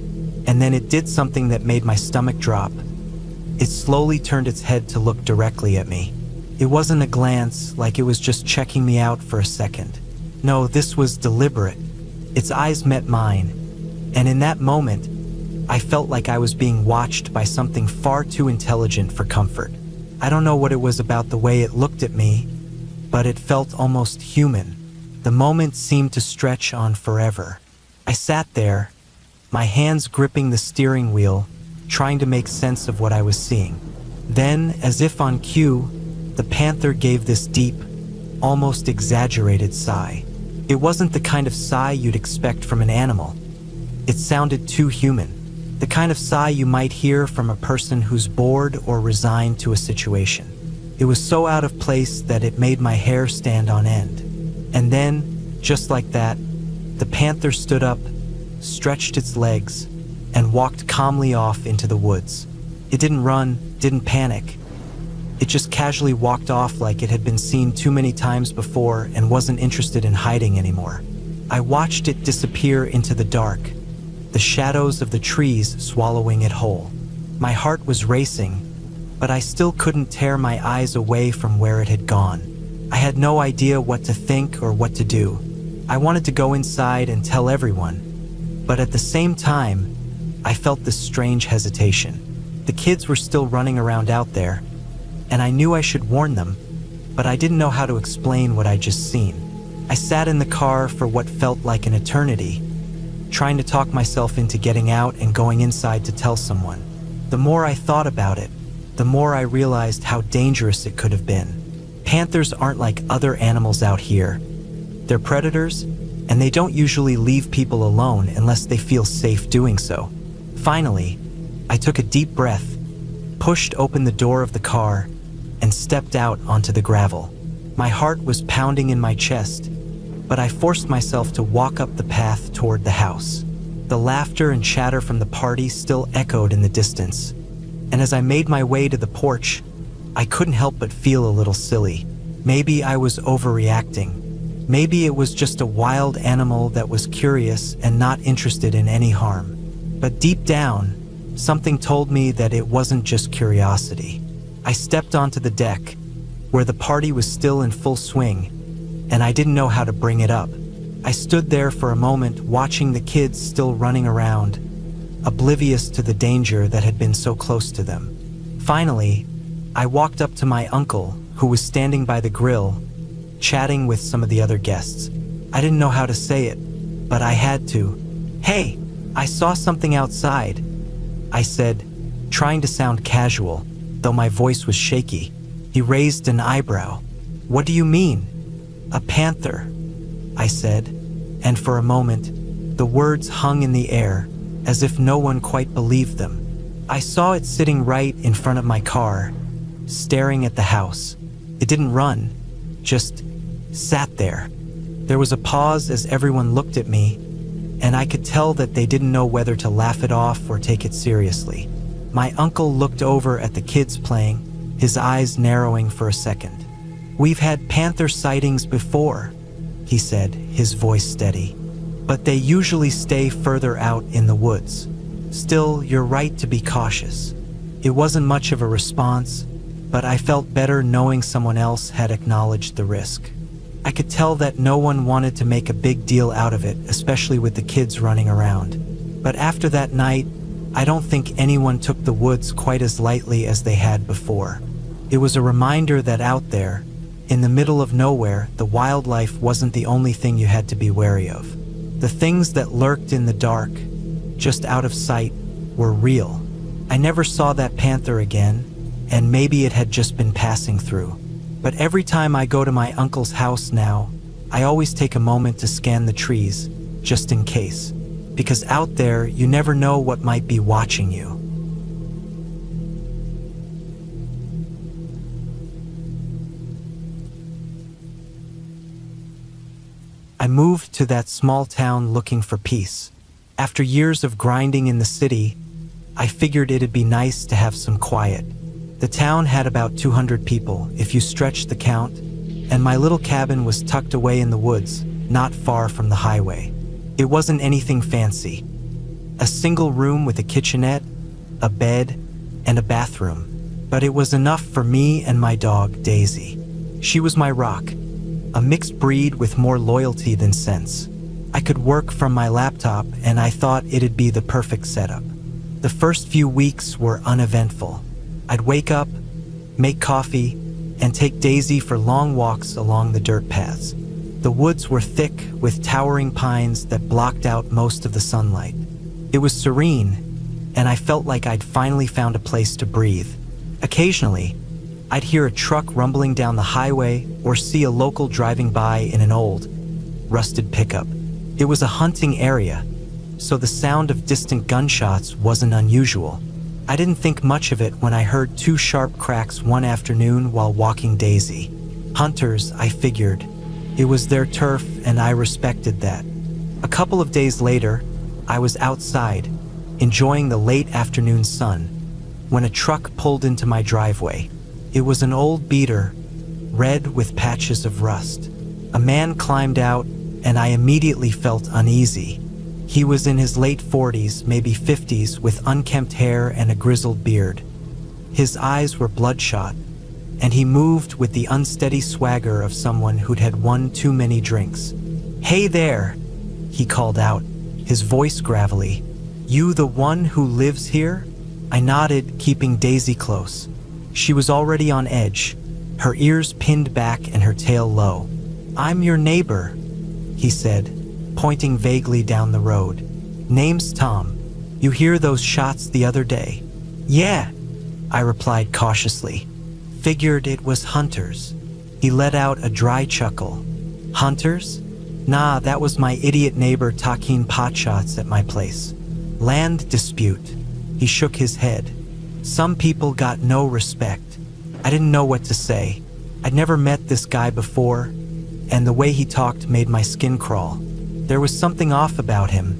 and then it did something that made my stomach drop. It slowly turned its head to look directly at me. It wasn't a glance, like it was just checking me out for a second. No, this was deliberate. Its eyes met mine, and in that moment, I felt like I was being watched by something far too intelligent for comfort. I don't know what it was about the way it looked at me, but it felt almost human. The moment seemed to stretch on forever. I sat there, my hands gripping the steering wheel, trying to make sense of what I was seeing. Then, as if on cue, the panther gave this deep, almost exaggerated sigh. It wasn't the kind of sigh you'd expect from an animal. It sounded too human. The kind of sigh you might hear from a person who's bored or resigned to a situation. It was so out of place that it made my hair stand on end. And then, just like that, the panther stood up, stretched its legs, and walked calmly off into the woods. It didn't run, didn't panic. It just casually walked off like it had been seen too many times before and wasn't interested in hiding anymore. I watched it disappear into the dark, the shadows of the trees swallowing it whole. My heart was racing, but I still couldn't tear my eyes away from where it had gone. I had no idea what to think or what to do. I wanted to go inside and tell everyone, but at the same time, I felt this strange hesitation. The kids were still running around out there, and I knew I should warn them, but I didn't know how to explain what I'd just seen. I sat in the car for what felt like an eternity, trying to talk myself into getting out and going inside to tell someone. The more I thought about it, the more I realized how dangerous it could have been. Panthers aren't like other animals out here. They're predators, and they don't usually leave people alone unless they feel safe doing so. Finally, I took a deep breath, pushed open the door of the car, and stepped out onto the gravel. My heart was pounding in my chest, but I forced myself to walk up the path toward the house. The laughter and chatter from the party still echoed in the distance, and as I made my way to the porch, I couldn't help but feel a little silly. Maybe I was overreacting. Maybe it was just a wild animal that was curious and not interested in any harm. But deep down, something told me that it wasn't just curiosity. I stepped onto the deck, where the party was still in full swing, and I didn't know how to bring it up. I stood there for a moment watching the kids still running around, oblivious to the danger that had been so close to them. Finally, I walked up to my uncle, who was standing by the grill, chatting with some of the other guests. I didn't know how to say it, but I had to. "Hey, I saw something outside," I said, trying to sound casual, though my voice was shaky. He raised an eyebrow. "What do you mean?" "A panther," I said, and for a moment, the words hung in the air, as if no one quite believed them. I saw it sitting right in front of my car, staring at the house. It didn't run, just sat there. There was a pause as everyone looked at me, and I could tell that they didn't know whether to laugh it off or take it seriously. My uncle looked over at the kids playing, his eyes narrowing for a second. "We've had panther sightings before," he said, his voice steady, "but they usually stay further out in the woods. Still, you're right to be cautious." It wasn't much of a response, but I felt better knowing someone else had acknowledged the risk. I could tell that no one wanted to make a big deal out of it, especially with the kids running around. But after that night, I don't think anyone took the woods quite as lightly as they had before. It was a reminder that out there, in the middle of nowhere, the wildlife wasn't the only thing you had to be wary of. The things that lurked in the dark, just out of sight, were real. I never saw that panther again, and maybe it had just been passing through. But every time I go to my uncle's house now, I always take a moment to scan the trees, just in case. Because out there, you never know what might be watching you. I moved to that small town looking for peace. After years of grinding in the city, I figured it'd be nice to have some quiet. The town had about 200 people, if you stretched the count, and my little cabin was tucked away in the woods, not far from the highway. It wasn't anything fancy. A single room with a kitchenette, a bed, and a bathroom. But it was enough for me and my dog, Daisy. She was my rock, a mixed breed with more loyalty than sense. I could work from my laptop, and I thought it'd be the perfect setup. The first few weeks were uneventful. I'd wake up, make coffee, and take Daisy for long walks along the dirt paths. The woods were thick with towering pines that blocked out most of the sunlight. It was serene, and I felt like I'd finally found a place to breathe. Occasionally, I'd hear a truck rumbling down the highway or see a local driving by in an old, rusted pickup. It was a hunting area, so the sound of distant gunshots wasn't unusual. I didn't think much of it when I heard two sharp cracks one afternoon while walking Daisy. Hunters, I figured. It was their turf, and I respected that. A couple of days later, I was outside, enjoying the late afternoon sun, when a truck pulled into my driveway. It was an old beater, red with patches of rust. A man climbed out, and I immediately felt uneasy. He was in his late 40s, maybe 50s, with unkempt hair and a grizzled beard. His eyes were bloodshot, and he moved with the unsteady swagger of someone who'd had one too many drinks. "Hey there," he called out, his voice gravelly. "You the one who lives here?" I nodded, keeping Daisy close. She was already on edge, her ears pinned back and her tail low. "I'm your neighbor," he said, pointing vaguely down the road. "Name's Tom. You hear those shots the other day?" "Yeah," I replied cautiously. Figured it was hunters. He let out a dry chuckle. "Hunters? Nah, that was my idiot neighbor talking potshots at my place. Land dispute." He shook his head. "Some people got no respect." I didn't know what to say. I'd never met this guy before, and the way he talked made my skin crawl. There was something off about him,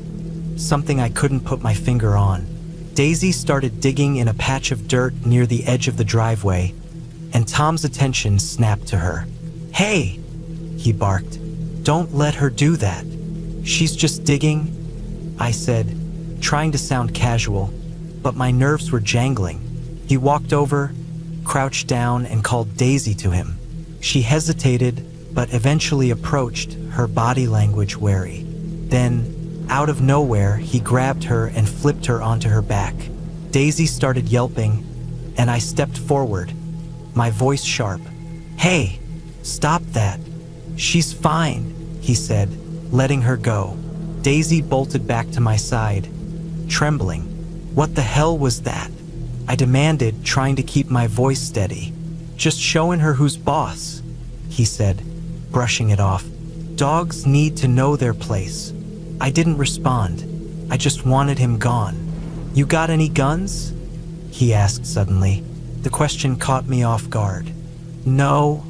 something I couldn't put my finger on. Daisy started digging in a patch of dirt near the edge of the driveway, and Tom's attention snapped to her. "Hey," he barked, "don't let her do that. She's just digging," I said, trying to sound casual, but my nerves were jangling. He walked over, crouched down, and called Daisy to him. She hesitated, but eventually approached, her body language wary. Then, out of nowhere, he grabbed her and flipped her onto her back. Daisy started yelping, and I stepped forward, my voice sharp. "Hey, stop that. She's fine," he said, letting her go. Daisy bolted back to my side, trembling. "What the hell was that?" I demanded, trying to keep my voice steady. "Just showing her who's boss," he said, brushing it off. "Dogs need to know their place." I didn't respond. I just wanted him gone. "You got any guns?" he asked suddenly. The question caught me off guard. "No,"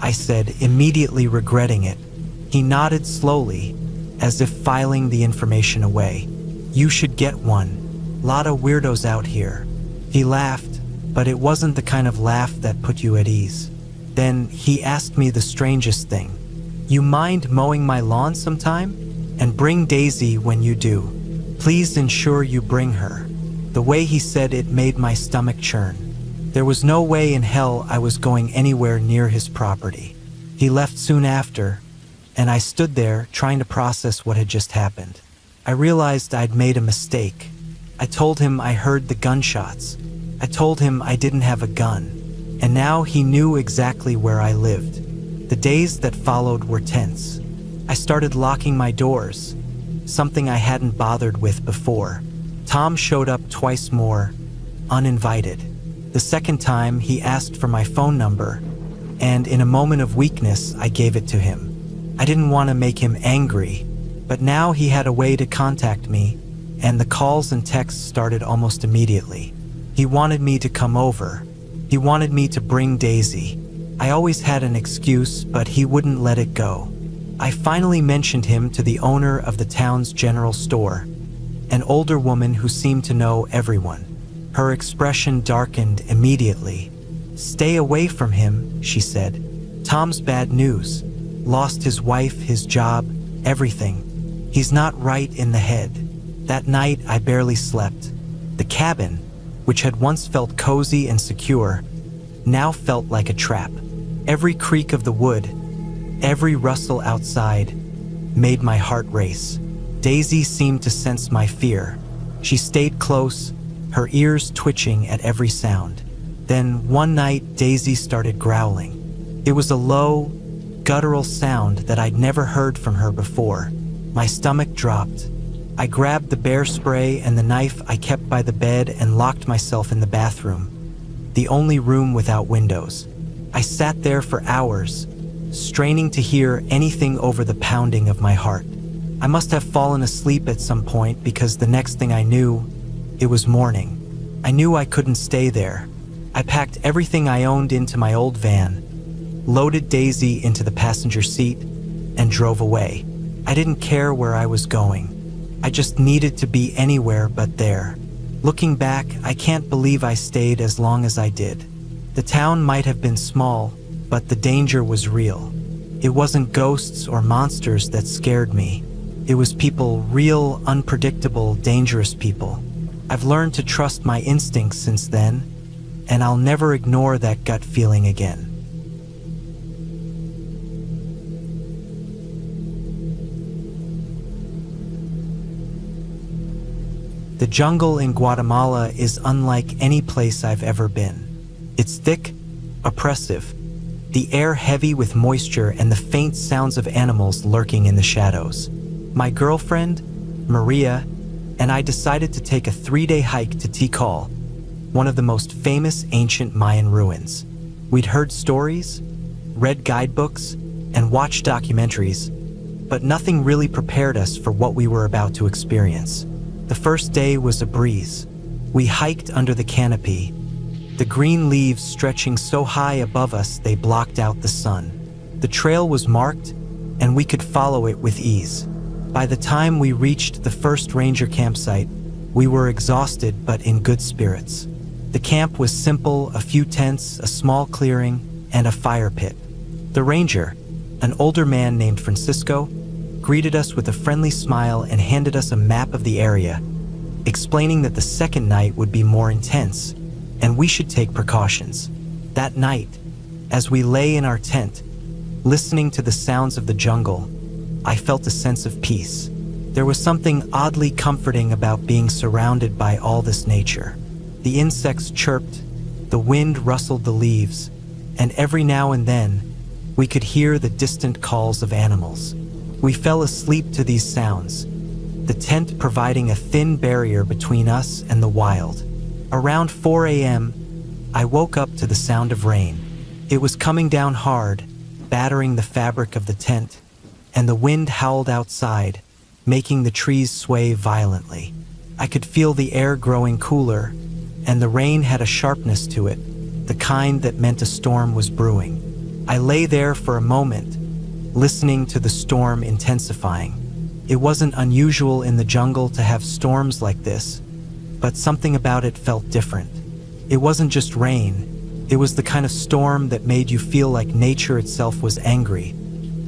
I said, immediately regretting it. He nodded slowly, as if filing the information away. "You should get one. Lot of weirdos out here." He laughed, but it wasn't the kind of laugh that put you at ease. Then he asked me the strangest thing. "You mind mowing my lawn sometime? And bring Daisy when you do. Please ensure you bring her." The way he said it made my stomach churn. There was no way in hell I was going anywhere near his property. He left soon after, and I stood there trying to process what had just happened. I realized I'd made a mistake. I told him I heard the gunshots. I told him I didn't have a gun. And now he knew exactly where I lived. The days that followed were tense. I started locking my doors, something I hadn't bothered with before. Tom showed up twice more, uninvited. The second time, he asked for my phone number, and in a moment of weakness, I gave it to him. I didn't want to make him angry, but now he had a way to contact me, and the calls and texts started almost immediately. He wanted me to come over. He wanted me to bring Daisy. I always had an excuse, but he wouldn't let it go. I finally mentioned him to the owner of the town's general store, an older woman who seemed to know everyone. Her expression darkened immediately. "Stay away from him," she said. "Tom's bad news. Lost his wife, his job, everything. He's not right in the head." That night, I barely slept. The cabin, which had once felt cozy and secure, now felt like a trap. Every creak of the wood, every rustle outside, made my heart race. Daisy seemed to sense my fear. She stayed close, her ears twitching at every sound. Then one night, Daisy started growling. It was a low, guttural sound that I'd never heard from her before. My stomach dropped. I grabbed the bear spray and the knife I kept by the bed and locked myself in the bathroom, the only room without windows. I sat there for hours, straining to hear anything over the pounding of my heart. I must have fallen asleep at some point because the next thing I knew, it was morning. I knew I couldn't stay there. I packed everything I owned into my old van, loaded Daisy into the passenger seat, and drove away. I didn't care where I was going. I just needed to be anywhere but there. Looking back, I can't believe I stayed as long as I did. The town might have been small, but the danger was real. It wasn't ghosts or monsters that scared me. It was people, real, unpredictable, dangerous people. I've learned to trust my instincts since then, and I'll never ignore that gut feeling again. The jungle in Guatemala is unlike any place I've ever been. It's thick, oppressive, the air heavy with moisture and the faint sounds of animals lurking in the shadows. My girlfriend, Maria, and I decided to take a 3-day hike to Tikal, one of the most famous ancient Mayan ruins. We'd heard stories, read guidebooks, and watched documentaries, but nothing really prepared us for what we were about to experience. The first day was a breeze. We hiked under the canopy, the green leaves stretching so high above us they blocked out the sun. The trail was marked, and we could follow it with ease. By the time we reached the first ranger campsite, we were exhausted but in good spirits. The camp was simple, a few tents, a small clearing, and a fire pit. The ranger, an older man named Francisco, greeted us with a friendly smile and handed us a map of the area, explaining that the second night would be more intense, and we should take precautions. That night, as we lay in our tent, listening to the sounds of the jungle, I felt a sense of peace. There was something oddly comforting about being surrounded by all this nature. The insects chirped, the wind rustled the leaves, and every now and then, we could hear the distant calls of animals. We fell asleep to these sounds, the tent providing a thin barrier between us and the wild. Around 4 a.m., I woke up to the sound of rain. It was coming down hard, battering the fabric of the tent, and the wind howled outside, making the trees sway violently. I could feel the air growing cooler, and the rain had a sharpness to it, the kind that meant a storm was brewing. I lay there for a moment, listening to the storm intensifying. It wasn't unusual in the jungle to have storms like this, but something about it felt different. It wasn't just rain, it was the kind of storm that made you feel like nature itself was angry,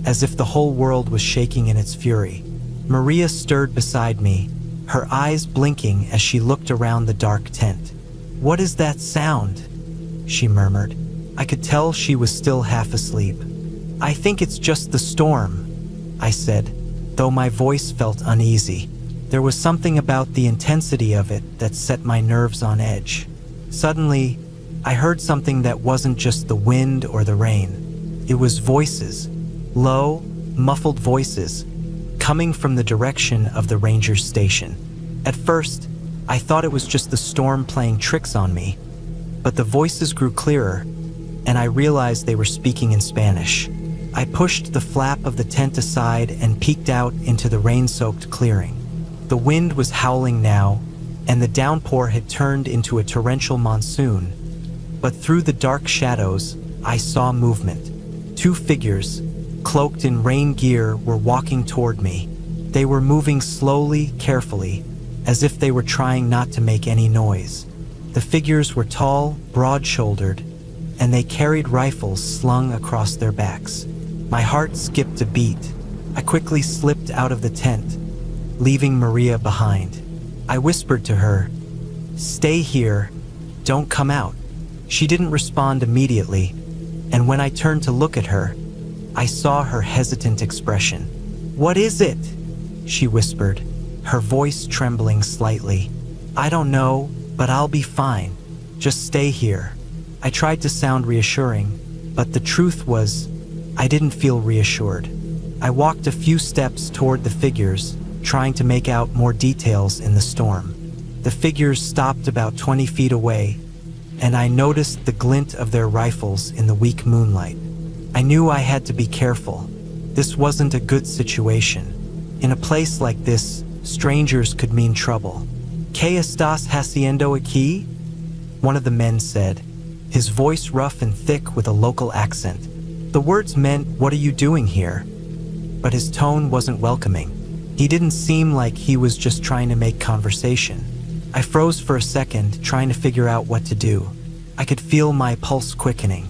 as if the whole world was shaking in its fury. Maria stirred beside me, her eyes blinking as she looked around the dark tent. "What is that sound?" she murmured. I could tell she was still half asleep. "I think it's just the storm," I said, though my voice felt uneasy. There was something about the intensity of it that set my nerves on edge. Suddenly, I heard something that wasn't just the wind or the rain. It was voices, low, muffled voices, coming from the direction of the ranger's station. At first, I thought it was just the storm playing tricks on me, but the voices grew clearer, and I realized they were speaking in Spanish. I pushed the flap of the tent aside and peeked out into the rain-soaked clearing. The wind was howling now, and the downpour had turned into a torrential monsoon. But through the dark shadows, I saw movement. Two figures, cloaked in rain gear, were walking toward me. They were moving slowly, carefully, as if they were trying not to make any noise. The figures were tall, broad-shouldered, and they carried rifles slung across their backs. My heart skipped a beat. I quickly slipped out of the tent, leaving Maria behind. I whispered to her, "Stay here, don't come out." She didn't respond immediately, and when I turned to look at her, I saw her hesitant expression. "What is it?" she whispered, her voice trembling slightly. "I don't know, but I'll be fine. Just stay here." I tried to sound reassuring, but the truth was, I didn't feel reassured. I walked a few steps toward the figures, trying to make out more details in the storm. The figures stopped about 20 feet away, and I noticed the glint of their rifles in the weak moonlight. I knew I had to be careful. This wasn't a good situation. In a place like this, strangers could mean trouble. "¿Qué estás haciendo aquí?" one of the men said, his voice rough and thick with a local accent. The words meant, "What are you doing here?" But his tone wasn't welcoming. He didn't seem like he was just trying to make conversation. I froze for a second, trying to figure out what to do. I could feel my pulse quickening.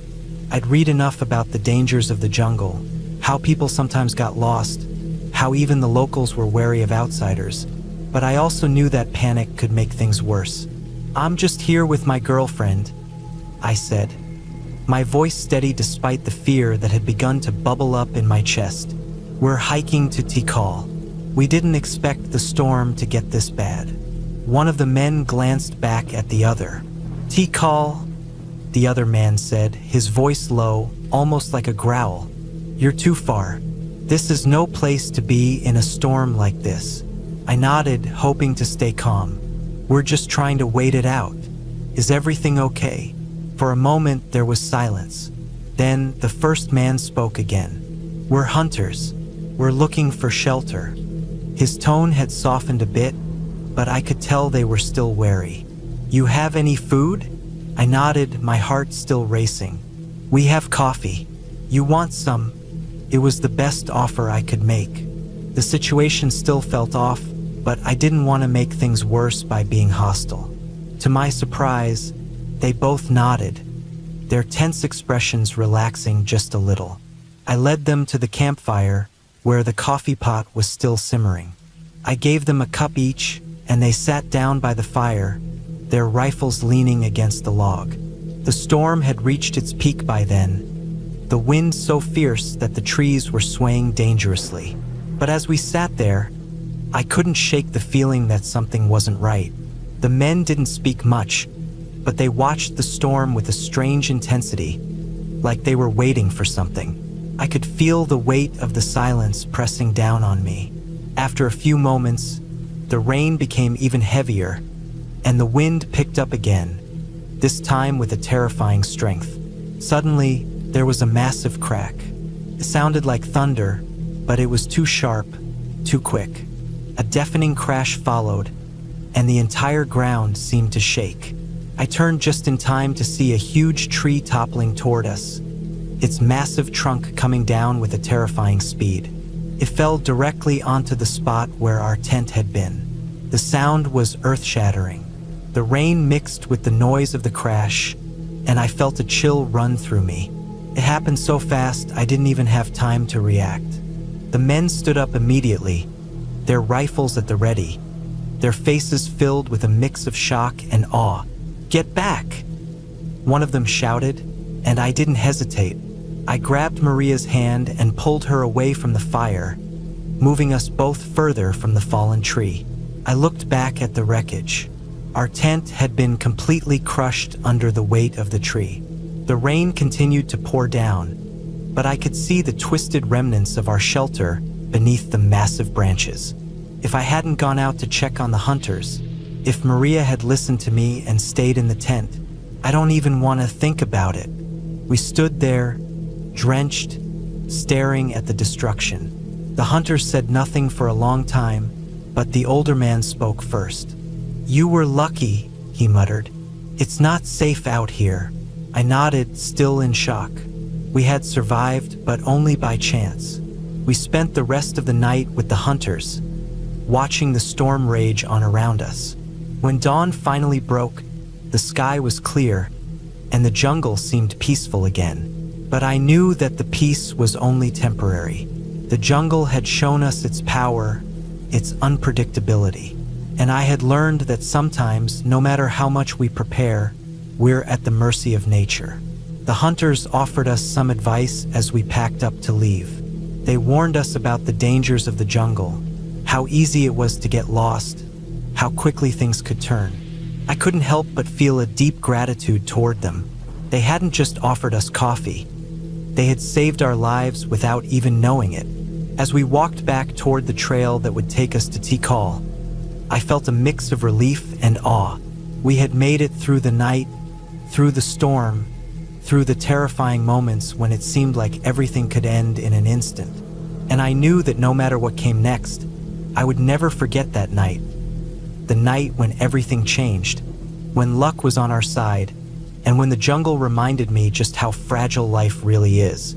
I'd read enough about the dangers of the jungle, how people sometimes got lost, how even the locals were wary of outsiders. But I also knew that panic could make things worse. "I'm just here with my girlfriend," I said, my voice steady despite the fear that had begun to bubble up in my chest. "We're hiking to Tikal. We didn't expect the storm to get this bad." One of the men glanced back at the other. "Tikal," the other man said, his voice low, almost like a growl. "You're too far. This is no place to be in a storm like this." I nodded, hoping to stay calm. "We're just trying to wait it out. Is everything okay?" For a moment, there was silence. Then the first man spoke again. "We're hunters. We're looking for shelter." His tone had softened a bit, but I could tell they were still wary. "You have any food?" I nodded, my heart still racing. "We have coffee. You want some?" It was the best offer I could make. The situation still felt off, but I didn't want to make things worse by being hostile. To my surprise, they both nodded, their tense expressions relaxing just a little. I led them to the campfire, where the coffee pot was still simmering. I gave them a cup each, and they sat down by the fire, their rifles leaning against the log. The storm had reached its peak by then, the wind so fierce that the trees were swaying dangerously. But as we sat there, I couldn't shake the feeling that something wasn't right. The men didn't speak much, but they watched the storm with a strange intensity, like they were waiting for something. I could feel the weight of the silence pressing down on me. After a few moments, the rain became even heavier, and the wind picked up again, this time with a terrifying strength. Suddenly, there was a massive crack. It sounded like thunder, but it was too sharp, too quick. A deafening crash followed, and the entire ground seemed to shake. I turned just in time to see a huge tree toppling toward us, its massive trunk coming down with a terrifying speed. It fell directly onto the spot where our tent had been. The sound was earth-shattering. The rain mixed with the noise of the crash, and I felt a chill run through me. It happened so fast I didn't even have time to react. The men stood up immediately, their rifles at the ready, their faces filled with a mix of shock and awe. "Get back!" one of them shouted, and I didn't hesitate. I grabbed Maria's hand and pulled her away from the fire, moving us both further from the fallen tree. I looked back at the wreckage. Our tent had been completely crushed under the weight of the tree. The rain continued to pour down, but I could see the twisted remnants of our shelter beneath the massive branches. If I hadn't gone out to check on the hunters, if Maria had listened to me and stayed in the tent, I don't even want to think about it. We stood there, drenched, staring at the destruction. The hunters said nothing for a long time, but the older man spoke first. "You were lucky," he muttered. "It's not safe out here." I nodded, still in shock. We had survived, but only by chance. We spent the rest of the night with the hunters, watching the storm rage on around us. When dawn finally broke, the sky was clear, and the jungle seemed peaceful again. But I knew that the peace was only temporary. The jungle had shown us its power, its unpredictability. And I had learned that sometimes, no matter how much we prepare, we're at the mercy of nature. The hunters offered us some advice as we packed up to leave. They warned us about the dangers of the jungle, how easy it was to get lost, how quickly things could turn. I couldn't help but feel a deep gratitude toward them. They hadn't just offered us coffee. They had saved our lives without even knowing it. As we walked back toward the trail that would take us to Tikal, I felt a mix of relief and awe. We had made it through the night, through the storm, through the terrifying moments when it seemed like everything could end in an instant. And I knew that no matter what came next, I would never forget that night. The night when everything changed, when luck was on our side, and when the jungle reminded me just how fragile life really is.